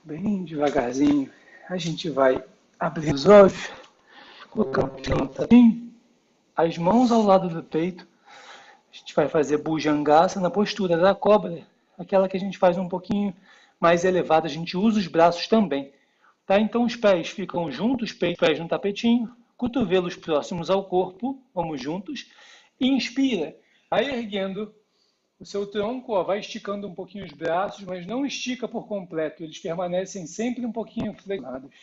Bem devagarzinho, a gente vai abrir os olhos, colocando as mãos ao lado do peito. A gente vai fazer Bhujangasana na postura da cobra, aquela que a gente faz um pouquinho mais elevada, a gente usa os braços também. Tá? Então os pés ficam juntos, pés no tapetinho, cotovelos próximos ao corpo, vamos juntos. E inspira, vai erguendo o seu tronco, ó, vai esticando um pouquinho os braços, mas não estica por completo, eles permanecem sempre um pouquinho flexionados.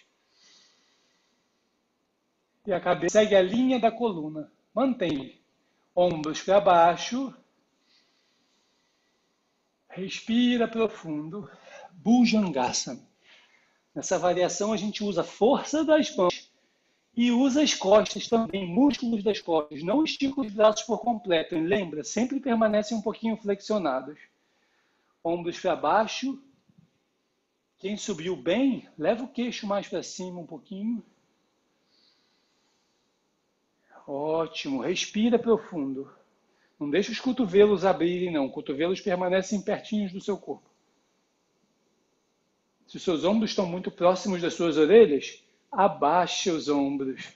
E a cabeça segue a linha da coluna. Mantém ombros para baixo. Respira profundo. Bhujangasana. Nessa variação a gente usa a força das mãos e usa as costas também, músculos das costas. Não estica os braços por completo. Lembra, sempre permanecem um pouquinho flexionados. Ombros para baixo. Quem subiu bem, leva o queixo mais para cima um pouquinho. Ótimo. Respira profundo. Não deixa os cotovelos abrirem, não. Os cotovelos permanecem pertinhos do seu corpo. Se os seus ombros estão muito próximos das suas orelhas, abaixe os ombros.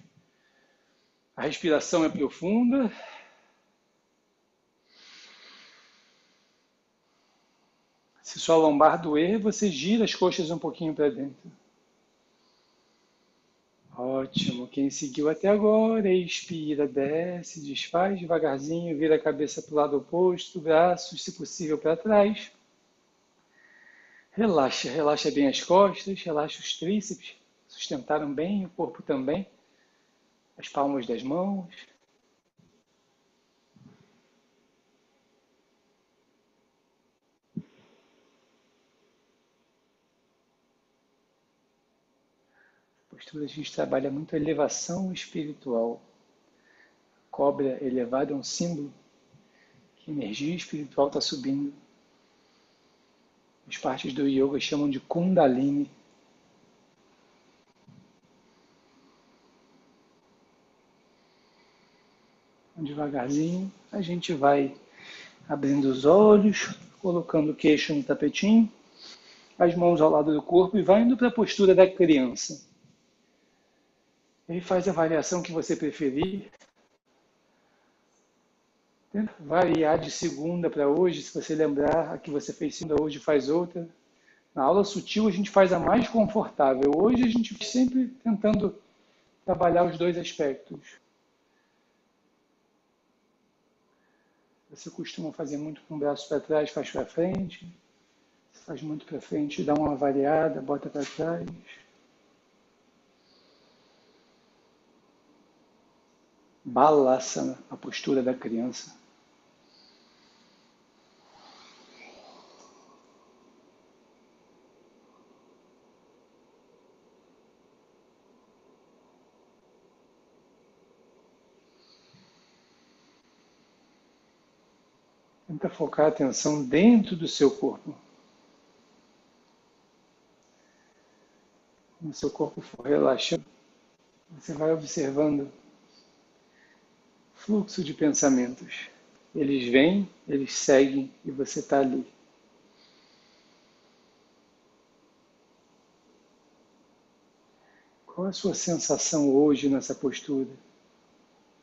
A respiração é profunda. Se sua lombar doer, você gira as coxas um pouquinho para dentro. Ótimo. Quem seguiu até agora, expira, desce, desfaz devagarzinho, vira a cabeça para o lado oposto, braços, se possível, para trás. Relaxa, relaxa bem as costas, relaxa os tríceps, sustentaram bem o corpo também, as palmas das mãos. Postura a gente trabalha muito a elevação espiritual. Cobra elevada é um símbolo que a energia espiritual está subindo. As partes do yoga chamam de Kundalini. Devagarzinho, a gente vai abrindo os olhos, colocando o queixo no tapetinho, as mãos ao lado do corpo e vai indo para a postura da criança. E aí faz a variação que você preferir. Tenta variar de segunda para hoje, se você lembrar, a que você fez segunda hoje faz outra. Na aula sutil a gente faz a mais confortável. Hoje a gente sempre tentando trabalhar os dois aspectos. Você costuma fazer muito com o braço para trás, faz para frente. Se faz muito para frente, dá uma variada, bota para trás. Balasana, a postura da criança. Tenta focar a atenção dentro do seu corpo. Quando o seu corpo for relaxando, você vai observando o fluxo de pensamentos. Eles vêm, eles seguem e você está ali. Qual é a sua sensação hoje nessa postura?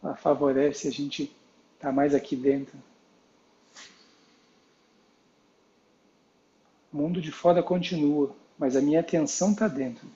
Ela favorece a gente estar mais aqui dentro. O mundo de fora continua, mas a minha atenção está dentro.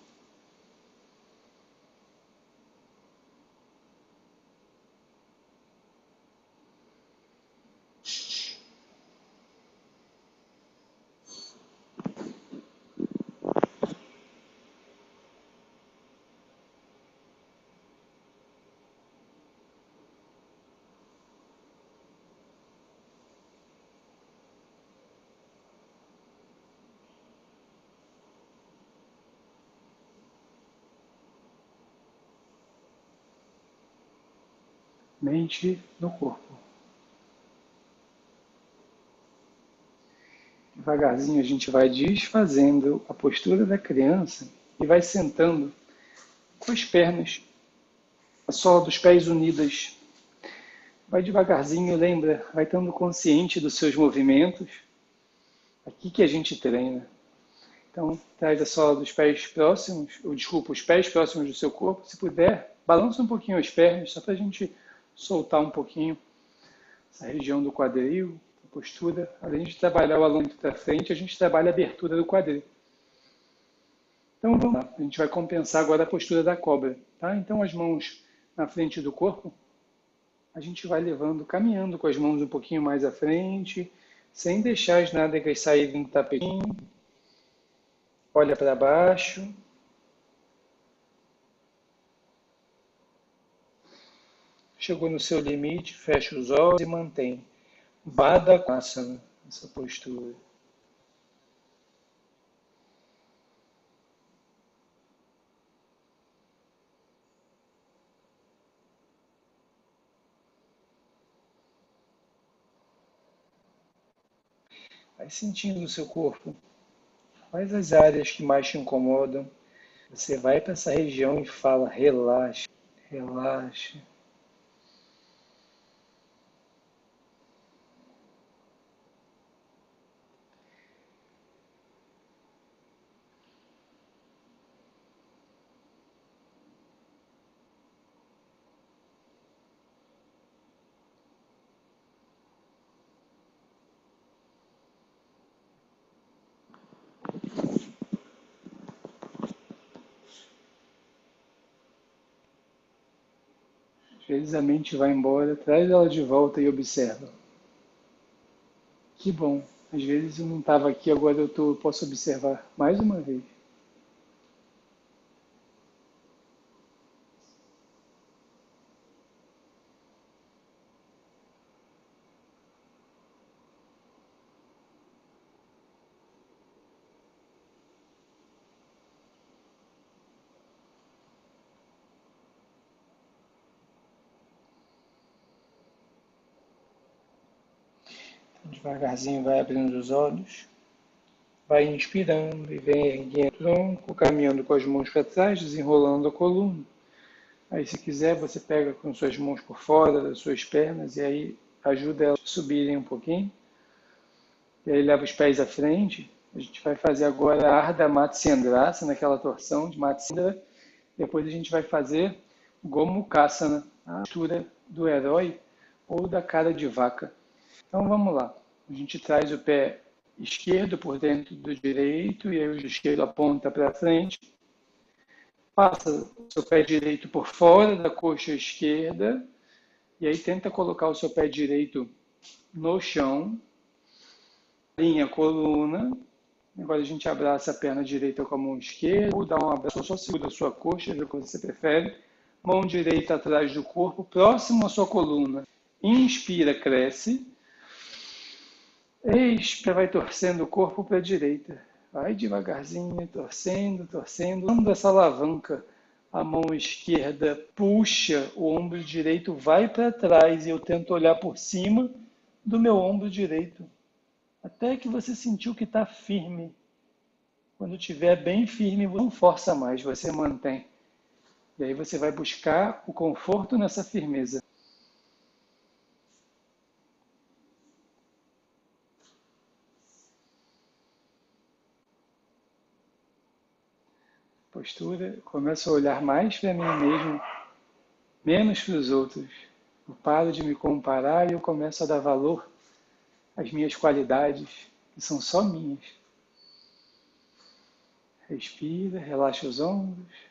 Mente no corpo. Devagarzinho a gente vai desfazendo a postura da criança e vai sentando com as pernas, a sola dos pés unidas. Vai devagarzinho, lembra, vai estando consciente dos seus movimentos. Aqui que a gente treina. Então, traz a sola dos pés próximos, ou desculpa, os pés próximos do seu corpo. Se puder, balança um pouquinho as pernas, só para a gente soltar um pouquinho essa região do quadril, a postura. Além de trabalhar o alongamento para frente, a gente trabalha a abertura do quadril. Então, vamos lá. A gente vai compensar agora a postura da cobra. Tá? Então, as mãos na frente do corpo, a gente vai levando, caminhando com as mãos um pouquinho mais à frente, sem deixar as nádegas saírem do tapetinho. Olha para baixo. Chegou no seu limite, fecha os olhos e mantém. Baddha Konasana, essa postura. Vai sentindo o seu corpo. Quais as áreas que mais te incomodam? Você vai para essa região e fala, relaxa, relaxa. Às vezes a mente vai embora, traz ela de volta e observa. Que bom, às vezes eu não estava aqui, agora eu posso observar mais uma vez. Devagarzinho vai abrindo os olhos, vai inspirando e vem erguendo o tronco, caminhando com as mãos para trás, desenrolando a coluna. Aí, se quiser, você pega com suas mãos por fora das suas pernas e aí ajuda elas a subirem um pouquinho. E aí leva os pés à frente. A gente vai fazer agora a Ardha Matsyendrasana, naquela torção de Matsyendra. Depois a gente vai fazer Gomukhasana, a postura do herói ou da cara de vaca. Então vamos lá. A gente traz o pé esquerdo por dentro do direito e aí o esquerdo aponta para frente. Passa o seu pé direito por fora da coxa esquerda e aí tenta colocar o seu pé direito no chão. Alinha a coluna. Agora a gente abraça a perna direita com a mão esquerda, ou dá um abraço, só segura a sua coxa, do que você prefere. Mão direita atrás do corpo, próximo à sua coluna. Inspira, cresce. Expira, vai torcendo o corpo para a direita. Vai devagarzinho, torcendo, torcendo. Dando essa alavanca, a mão esquerda puxa, o ombro direito vai para trás e eu tento olhar por cima do meu ombro direito, até que você sentiu que está firme. Quando estiver bem firme, você não força mais, você mantém. E aí você vai buscar o conforto nessa firmeza. Postura, começo a olhar mais para mim mesmo, menos para os outros. Eu paro de me comparar e eu começo a dar valor às minhas qualidades, que são só minhas. Respira, relaxa os ombros.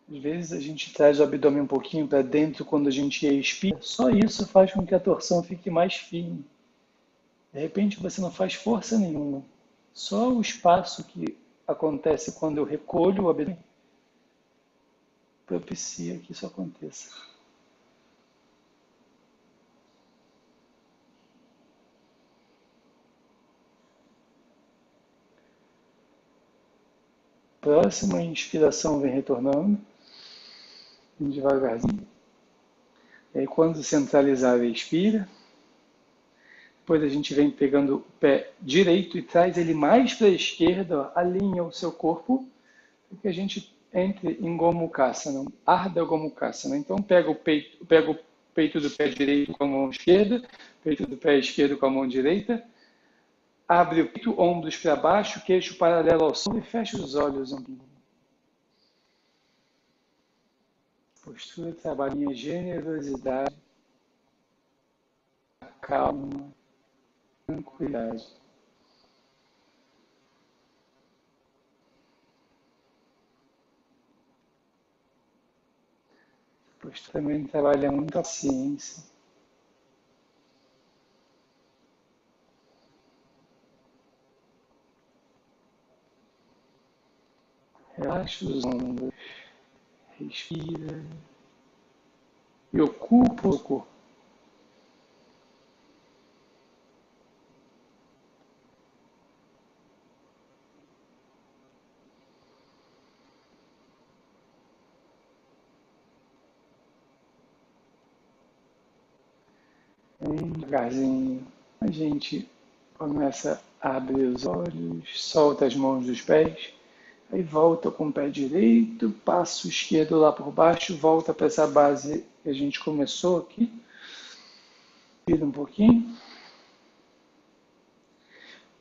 Às vezes a gente traz o abdômen um pouquinho para dentro quando a gente expira. Só isso faz com que a torção fique mais firme. De repente você não faz força nenhuma. Só o espaço que acontece quando eu recolho o abdômen propicia que isso aconteça. Próxima inspiração vem retornando, devagarzinho. E aí quando centralizar, expira. Depois a gente vem pegando o pé direito e traz ele mais para a esquerda, alinha o seu corpo, para que a gente entre em Gomukhasana, Ardha Gomukhasana. Então pega o peito do pé direito com a mão esquerda, peito do pé esquerdo com a mão direita, abre o peito, ombros para baixo, queixo paralelo ao solo e fecha os olhos um pouquinho. Postura trabalha em generosidade, calma, tranquilidade. Postura também trabalha muito a paciência. Relaxa os ombros, respira e ocupa o corpo. Bem devagarzinho, a gente começa a abrir os olhos, solta as mãos dos pés, aí volta com o pé direito, passa o esquerdo lá por baixo, volta para essa base que a gente começou aqui, vira um pouquinho.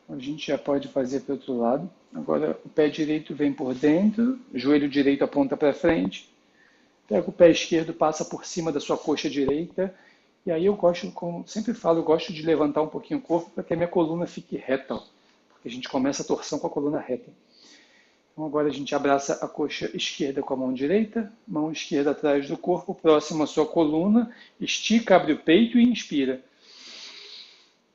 A gente já pode fazer para o outro lado. Agora o pé direito vem por dentro, o joelho direito aponta para frente, pega o pé esquerdo, passa por cima da sua coxa direita. E aí eu gosto, como sempre falo, eu gosto de levantar um pouquinho o corpo para que a minha coluna fique reta, porque a gente começa a torção com a coluna reta. Então agora a gente abraça a coxa esquerda com a mão direita, mão esquerda atrás do corpo, próximo à sua coluna, estica, abre o peito e inspira.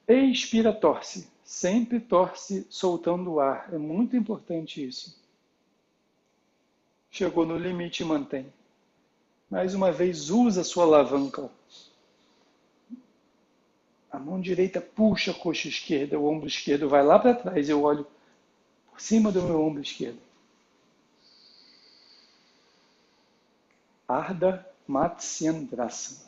Expira, torce. Sempre torce soltando o ar. É muito importante isso. Chegou no limite, mantém. Mais uma vez, usa a sua alavanca. A mão direita puxa a coxa esquerda, o ombro esquerdo vai lá para trás, eu olho por cima do meu ombro esquerdo. Ardha Matsyendrasana.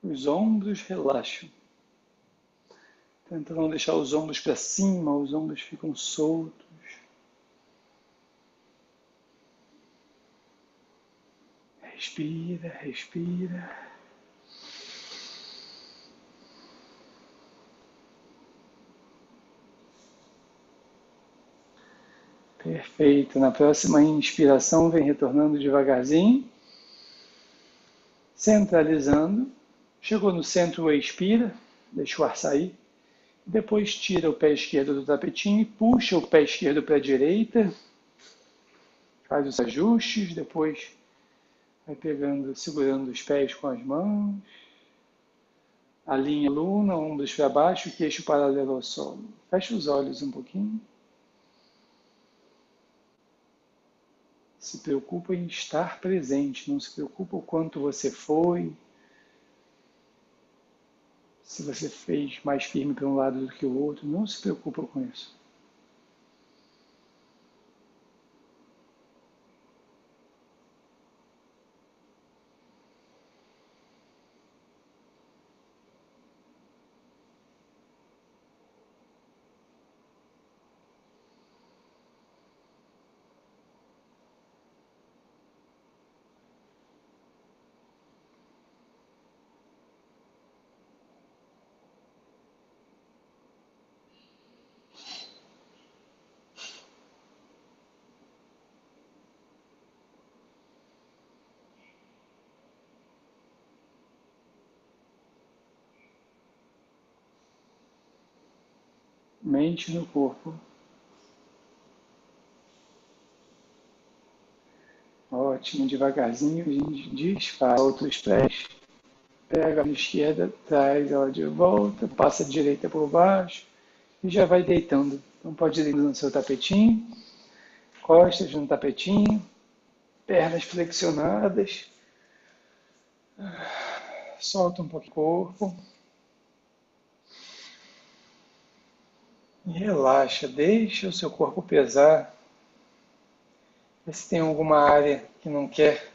Os ombros relaxam. Tenta não deixar os ombros para cima, os ombros ficam soltos. Respira, respira. Perfeito. Na próxima inspiração, vem retornando devagarzinho. Centralizando. Chegou no centro, expira. Deixa o ar sair. Depois tira o pé esquerdo do tapetinho e puxa o pé esquerdo para a direita. Faz os ajustes. Depois vai pegando, segurando os pés com as mãos. Alinha a coluna, ombros para baixo, queixo paralelo ao solo. Fecha os olhos um pouquinho. Se preocupa em estar presente, não se preocupa o quanto você foi, se você fez mais firme para um lado do que o outro, não se preocupa com isso. Mente no corpo. Ótimo, devagarzinho a gente desfaz. Solta os pés. Pega a mão esquerda, traz ela de volta, passa a direita por baixo e já vai deitando. Então pode ir no seu tapetinho, costas no tapetinho, pernas flexionadas. Solta um pouco o corpo. E relaxa, deixa o seu corpo pesar. Vê se tem alguma área que não quer,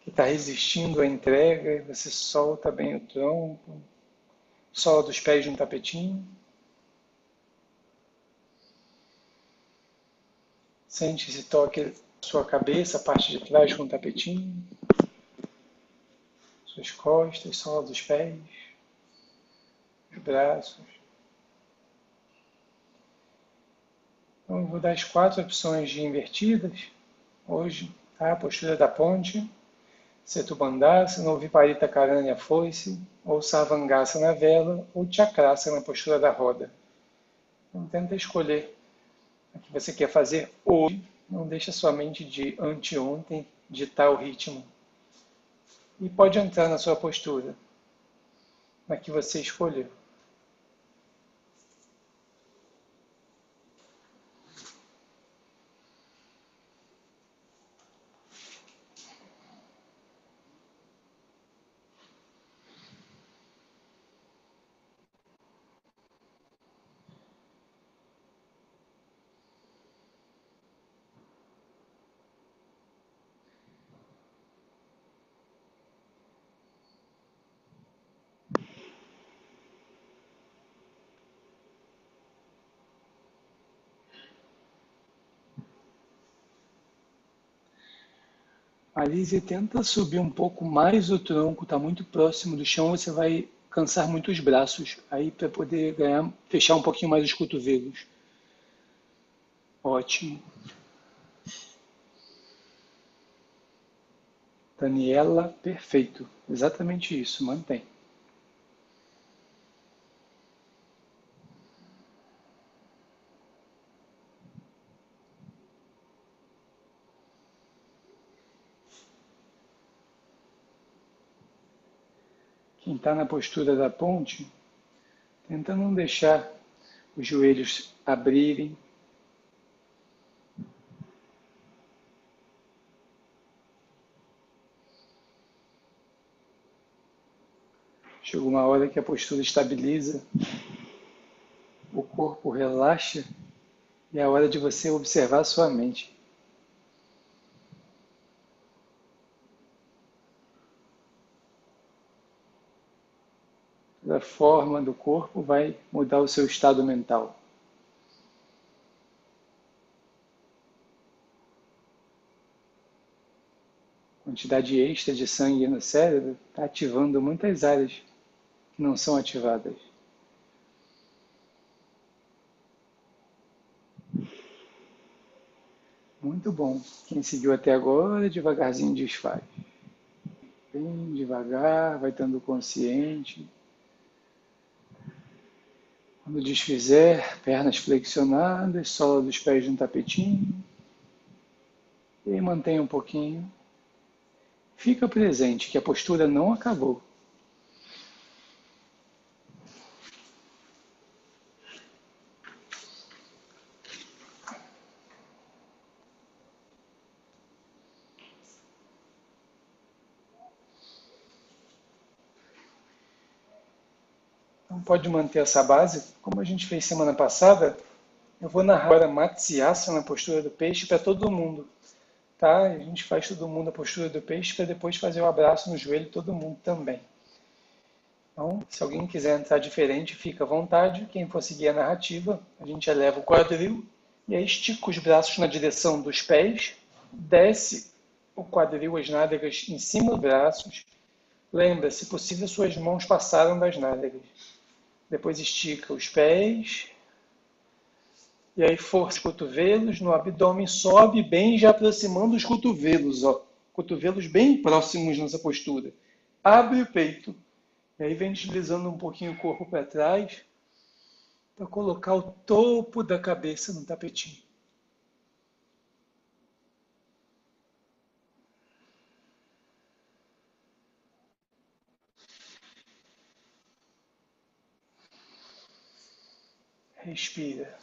que está resistindo à entrega, e você solta bem o tronco, sola dos pés no tapetinho. Sente esse toque sua cabeça, a parte de trás com o tapetinho, suas costas, sola dos pés, os braços. Então, eu vou dar as 4 opções de invertidas hoje, tá? A postura da ponte, Setu Bandhasana, Viparita Karanya Foice, ou Sarvangasana na vela, ou Chakrasana na postura da roda. Então, tenta escolher o que você quer fazer hoje. Não deixa sua mente de anteontem ditar o ritmo. E pode entrar na sua postura, na que você escolheu. Alice, tenta subir um pouco mais o tronco, está muito próximo do chão, você vai cansar muito os braços, aí para poder ganhar, fechar um pouquinho mais os cotovelos. Ótimo. Daniela, perfeito. Exatamente isso, mantém. Quem está na postura da ponte, tenta não deixar os joelhos abrirem. Chega uma hora que a postura estabiliza, o corpo relaxa e é a hora de você observar a sua mente. A forma do corpo vai mudar o seu estado mental. Quantidade extra de sangue no cérebro está ativando muitas áreas que não são ativadas. Muito bom. Quem seguiu até agora, devagarzinho desfaz. Bem devagar, vai estando consciente. Quando desfizer, pernas flexionadas, sola dos pés no tapetinho. E mantém um pouquinho. Fica presente que a postura não acabou. Então, pode manter essa base. Como a gente fez semana passada, eu vou narrar agora Matsyasana, na postura do peixe, para todo mundo. Tá? A gente faz todo mundo a postura do peixe para depois fazer o abraço no joelho todo mundo também. Então, se alguém quiser entrar diferente, fica à vontade. Quem for seguir a narrativa, a gente eleva o quadril e aí estica os braços na direção dos pés, desce o quadril, as nádegas em cima dos braços. Lembra, se possível, suas mãos passaram das nádegas. Depois estica os pés. E aí força os cotovelos no abdômen, sobe bem, já aproximando os cotovelos, ó. Cotovelos bem próximos nessa postura. Abre o peito. E aí vem deslizando um pouquinho o corpo para trás, para colocar o topo da cabeça no tapetinho. Respira.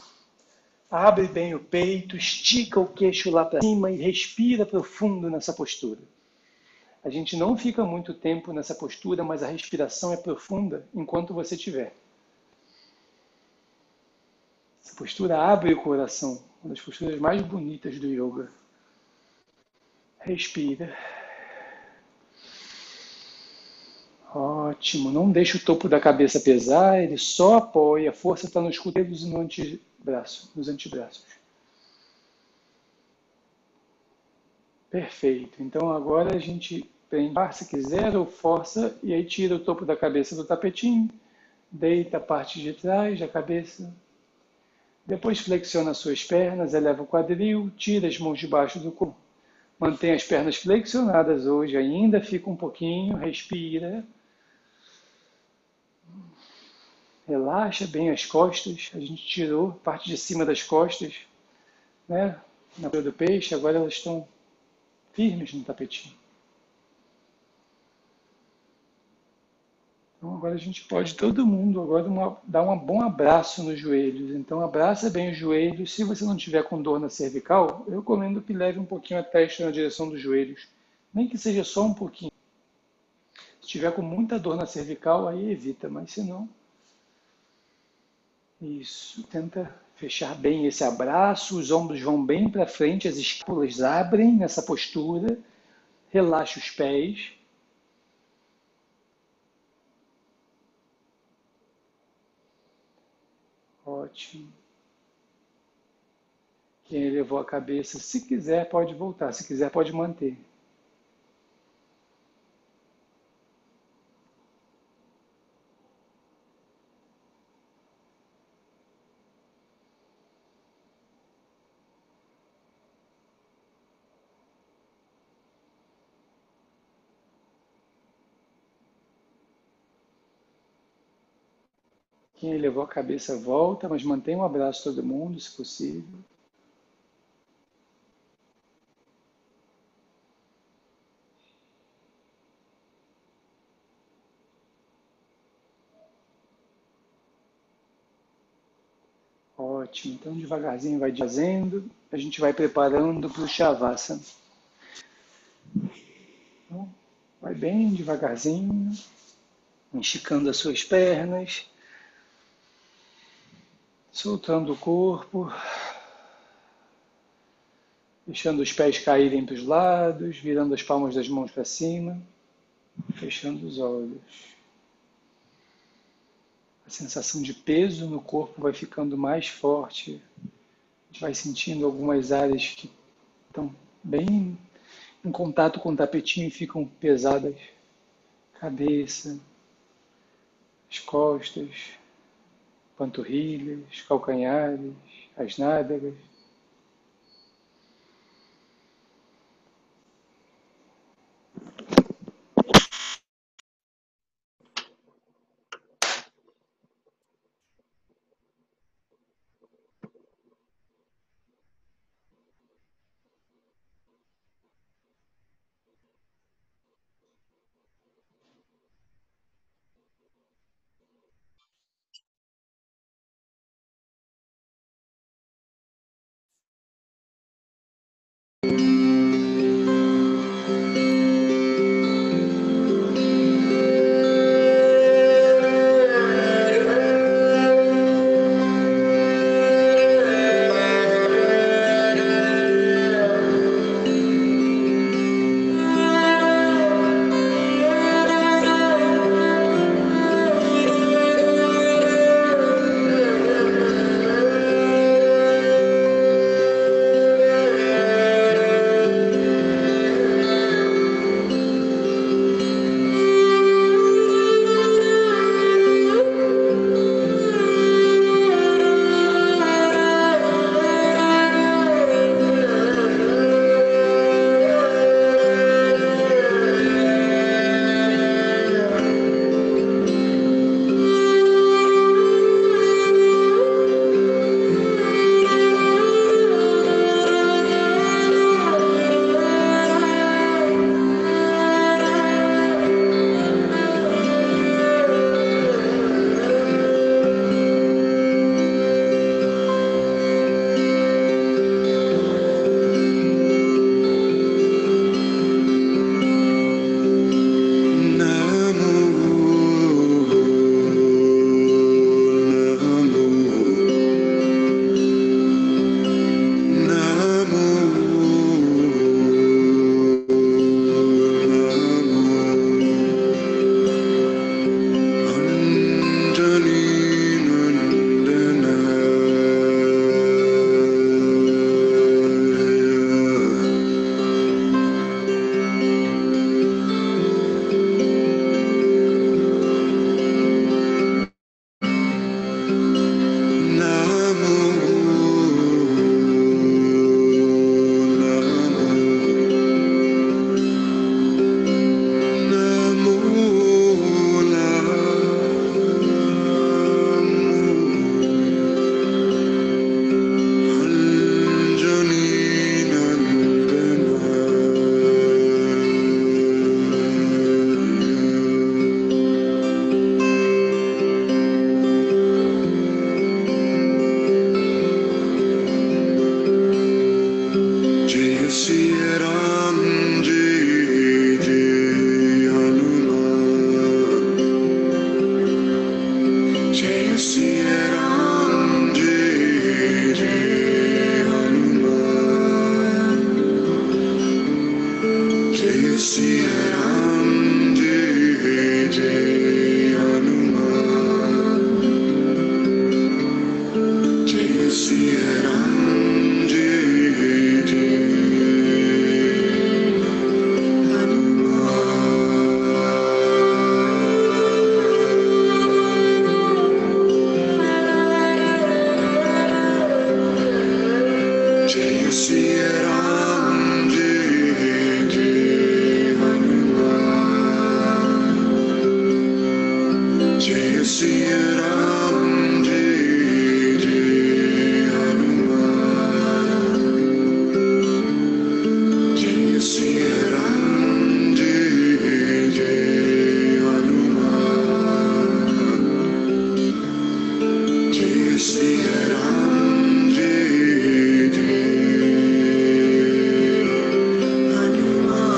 Abre bem o peito, estica o queixo lá para cima e respira profundo nessa postura. A gente não fica muito tempo nessa postura, mas a respiração é profunda enquanto você estiver. Essa postura abre o coração, uma das posturas mais bonitas do yoga. Respira. Ótimo. Não deixa o topo da cabeça pesar, ele só apoia. A força está nos cotovelos e no antebraço, nos antebraços. Perfeito. Então agora a gente prende ar se quiser ou força e aí tira o topo da cabeça do tapetinho, deita a parte de trás da cabeça. Depois flexiona as suas pernas, eleva o quadril, tira as mãos debaixo do corpo. Mantém as pernas flexionadas hoje, ainda fica um pouquinho, respira. Relaxa bem as costas, a gente tirou a parte de cima das costas, né? Na beira do peixe, agora elas estão firmes no tapetinho. Então agora a gente pode, todo mundo, agora dar um bom abraço nos joelhos. Então abraça bem os joelhos. Se você não tiver com dor na cervical, eu recomendo que leve um pouquinho a testa na direção dos joelhos. Nem que seja só um pouquinho. Se tiver com muita dor na cervical, aí evita, mas se não, isso. Tenta fechar bem esse abraço, os ombros vão bem para frente, as escápulas abrem nessa postura. Relaxa os pés. Ótimo. Quem elevou a cabeça, se quiser, pode voltar. Se quiser, pode manter. Quem elevou a cabeça, volta, mas mantém um abraço todo mundo, se possível. Ótimo. Então, devagarzinho vai fazendo. A gente vai preparando para o Shavasana. Então, vai bem devagarzinho, esticando as suas pernas, soltando o corpo, deixando os pés caírem para os lados, virando as palmas das mãos para cima, fechando os olhos. A sensação de peso no corpo vai ficando mais forte. A gente vai sentindo algumas áreas que estão bem em contato com o tapetinho e ficam pesadas. Cabeça, as costas, panturrilhas, calcanhares, as nádegas. Jai Ram, Jai Jai Hanuman. Jai Shri Ram, Jai Jai Hanuman. Jai Shri Ram, Jai Jai Hanuman.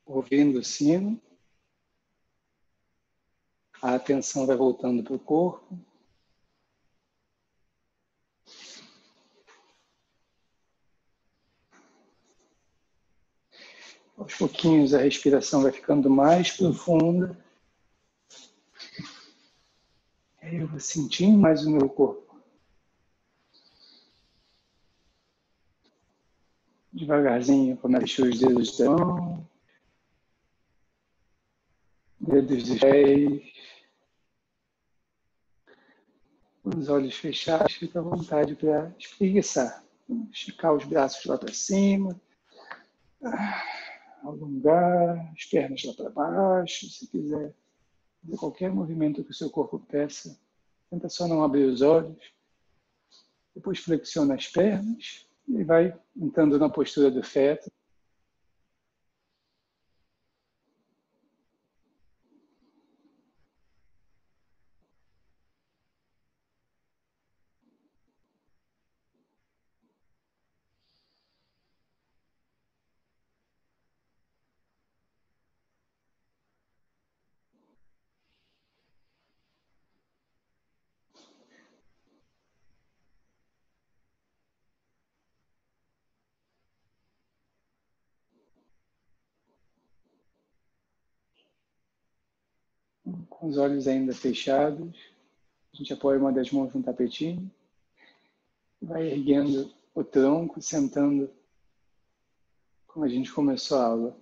ouvindo o sino, a atenção vai voltando para o corpo. Aos pouquinhos a respiração vai ficando mais profunda. Aí eu vou sentindo mais o meu corpo. Devagarzinho, começo a mexer os dedos da mão, dedos dos pés. Os olhos fechados, fica à vontade para espreguiçar. Esticar os braços lá para cima, alongar as pernas lá para baixo, se quiser. Fazer qualquer movimento que o seu corpo peça. Tenta só não abrir os olhos. Depois flexiona as pernas e vai entrando na postura do feto. Com os olhos ainda fechados, a gente apoia uma das mãos no tapetinho, vai erguendo o tronco, sentando como a gente começou a aula.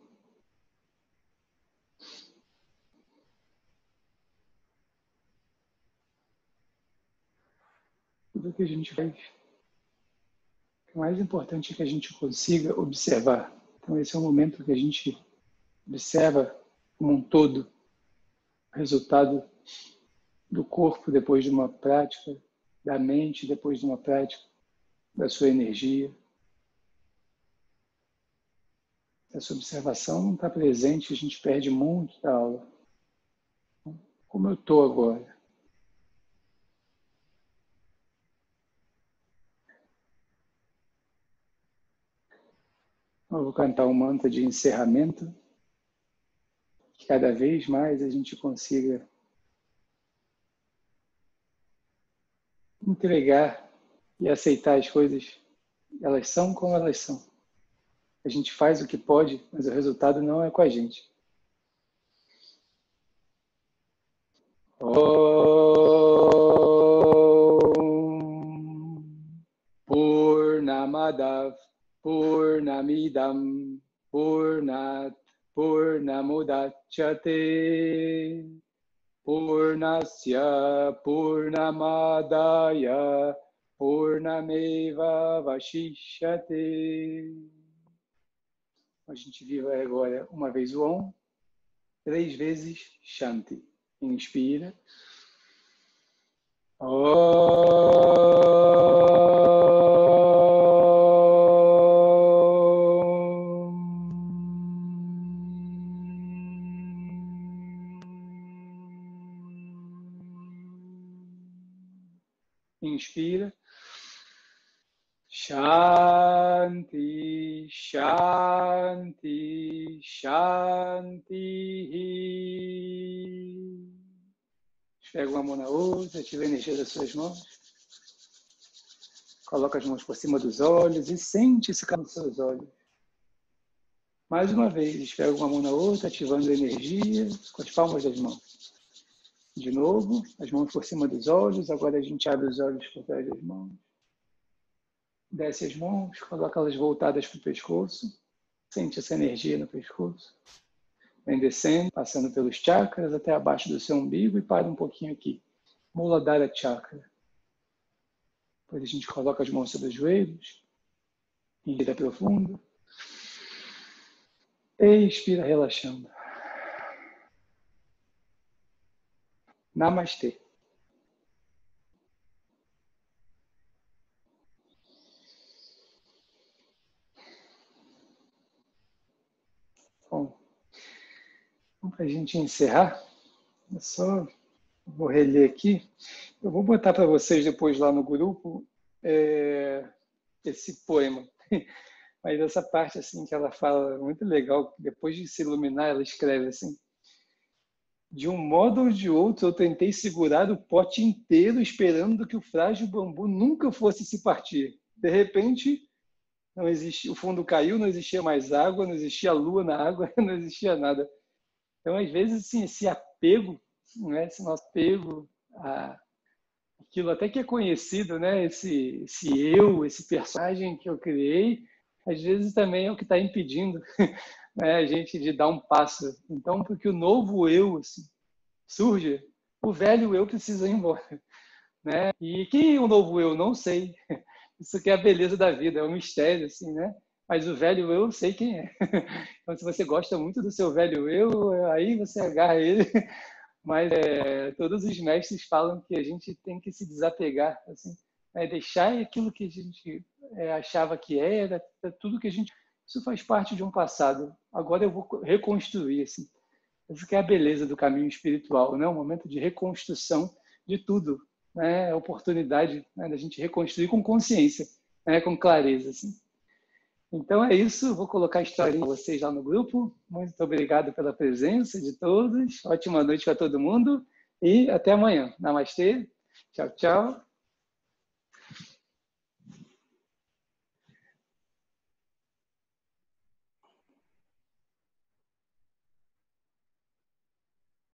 Tudo que a gente faz, o mais importante é que a gente consiga observar. Então esse é o momento que a gente observa como um todo o resultado do corpo depois de uma prática, da mente depois de uma prática, da sua energia. Se essa observação não está presente, a gente perde muito da aula. Como eu estou agora? Eu vou cantar um mantra de encerramento, que cada vez mais a gente consiga entregar e aceitar as coisas. Elas são como elas são. A gente faz o que pode, mas o resultado não é com a gente. Om Purnamadav Purnamidam Purnat Purnamudachyate Purnasya Purnamadaya Purnameva Vashishyate. A gente viva agora uma vez o Om, 3 vezes Shanti. Inspira. Inspira. Shanti, Shanti, Shanti. Pega uma mão na outra, ativa a energia das suas mãos. Coloca as mãos por cima dos olhos e sente esse calor nos seus olhos. Mais uma vez, pega uma mão na outra, ativando a energia com as palmas das mãos. De novo, as mãos por cima dos olhos. Agora a gente abre os olhos por trás das mãos. Desce as mãos, coloca elas voltadas para o pescoço. Sente essa energia no pescoço. Vem descendo, passando pelos chakras até abaixo do seu umbigo e para um pouquinho aqui. Muladhara Chakra. Depois a gente coloca as mãos sobre os joelhos. Inspira profundo. Expira relaxando. Namastê. Bom, para a gente encerrar, eu só vou reler aqui. Eu vou botar para vocês depois lá no grupo esse poema. Mas essa parte assim que ela fala, muito legal, depois de se iluminar, ela escreve assim: de um modo ou de outro, eu tentei segurar o pote inteiro, esperando que o frágil bambu nunca fosse se partir. De repente, não existia, o fundo caiu, não existia mais água, não existia lua na água, não existia nada. Então, às vezes, assim, esse apego, né, esse nosso apego a aquilo até que é conhecido, né, esse eu, esse personagem que eu criei, às vezes também é o que está impedindo, né, a gente de dar um passo. Então, porque o novo eu assim, surge, o velho eu precisa ir embora, né? E quem é o novo eu? Não sei. Isso que é a beleza da vida, é um mistério, assim, né? Mas o velho eu sei quem é. Então, se você gosta muito do seu velho eu, aí você agarra ele. Mas todos os mestres falam que a gente tem que se desapegar, assim, né? Deixar aquilo que a gente achava que era, tudo que a gente... Isso faz parte de um passado. Agora eu vou reconstruir, assim. Isso que é a beleza do caminho espiritual, né? Um momento de reconstrução de tudo, né? A oportunidade, né, da gente reconstruir com consciência, né? Com clareza, assim. Então é isso, vou colocar a historinha para vocês lá no grupo. Muito obrigado pela presença de todos. Ótima noite para todo mundo e até amanhã. Namastê. Tchau, tchau.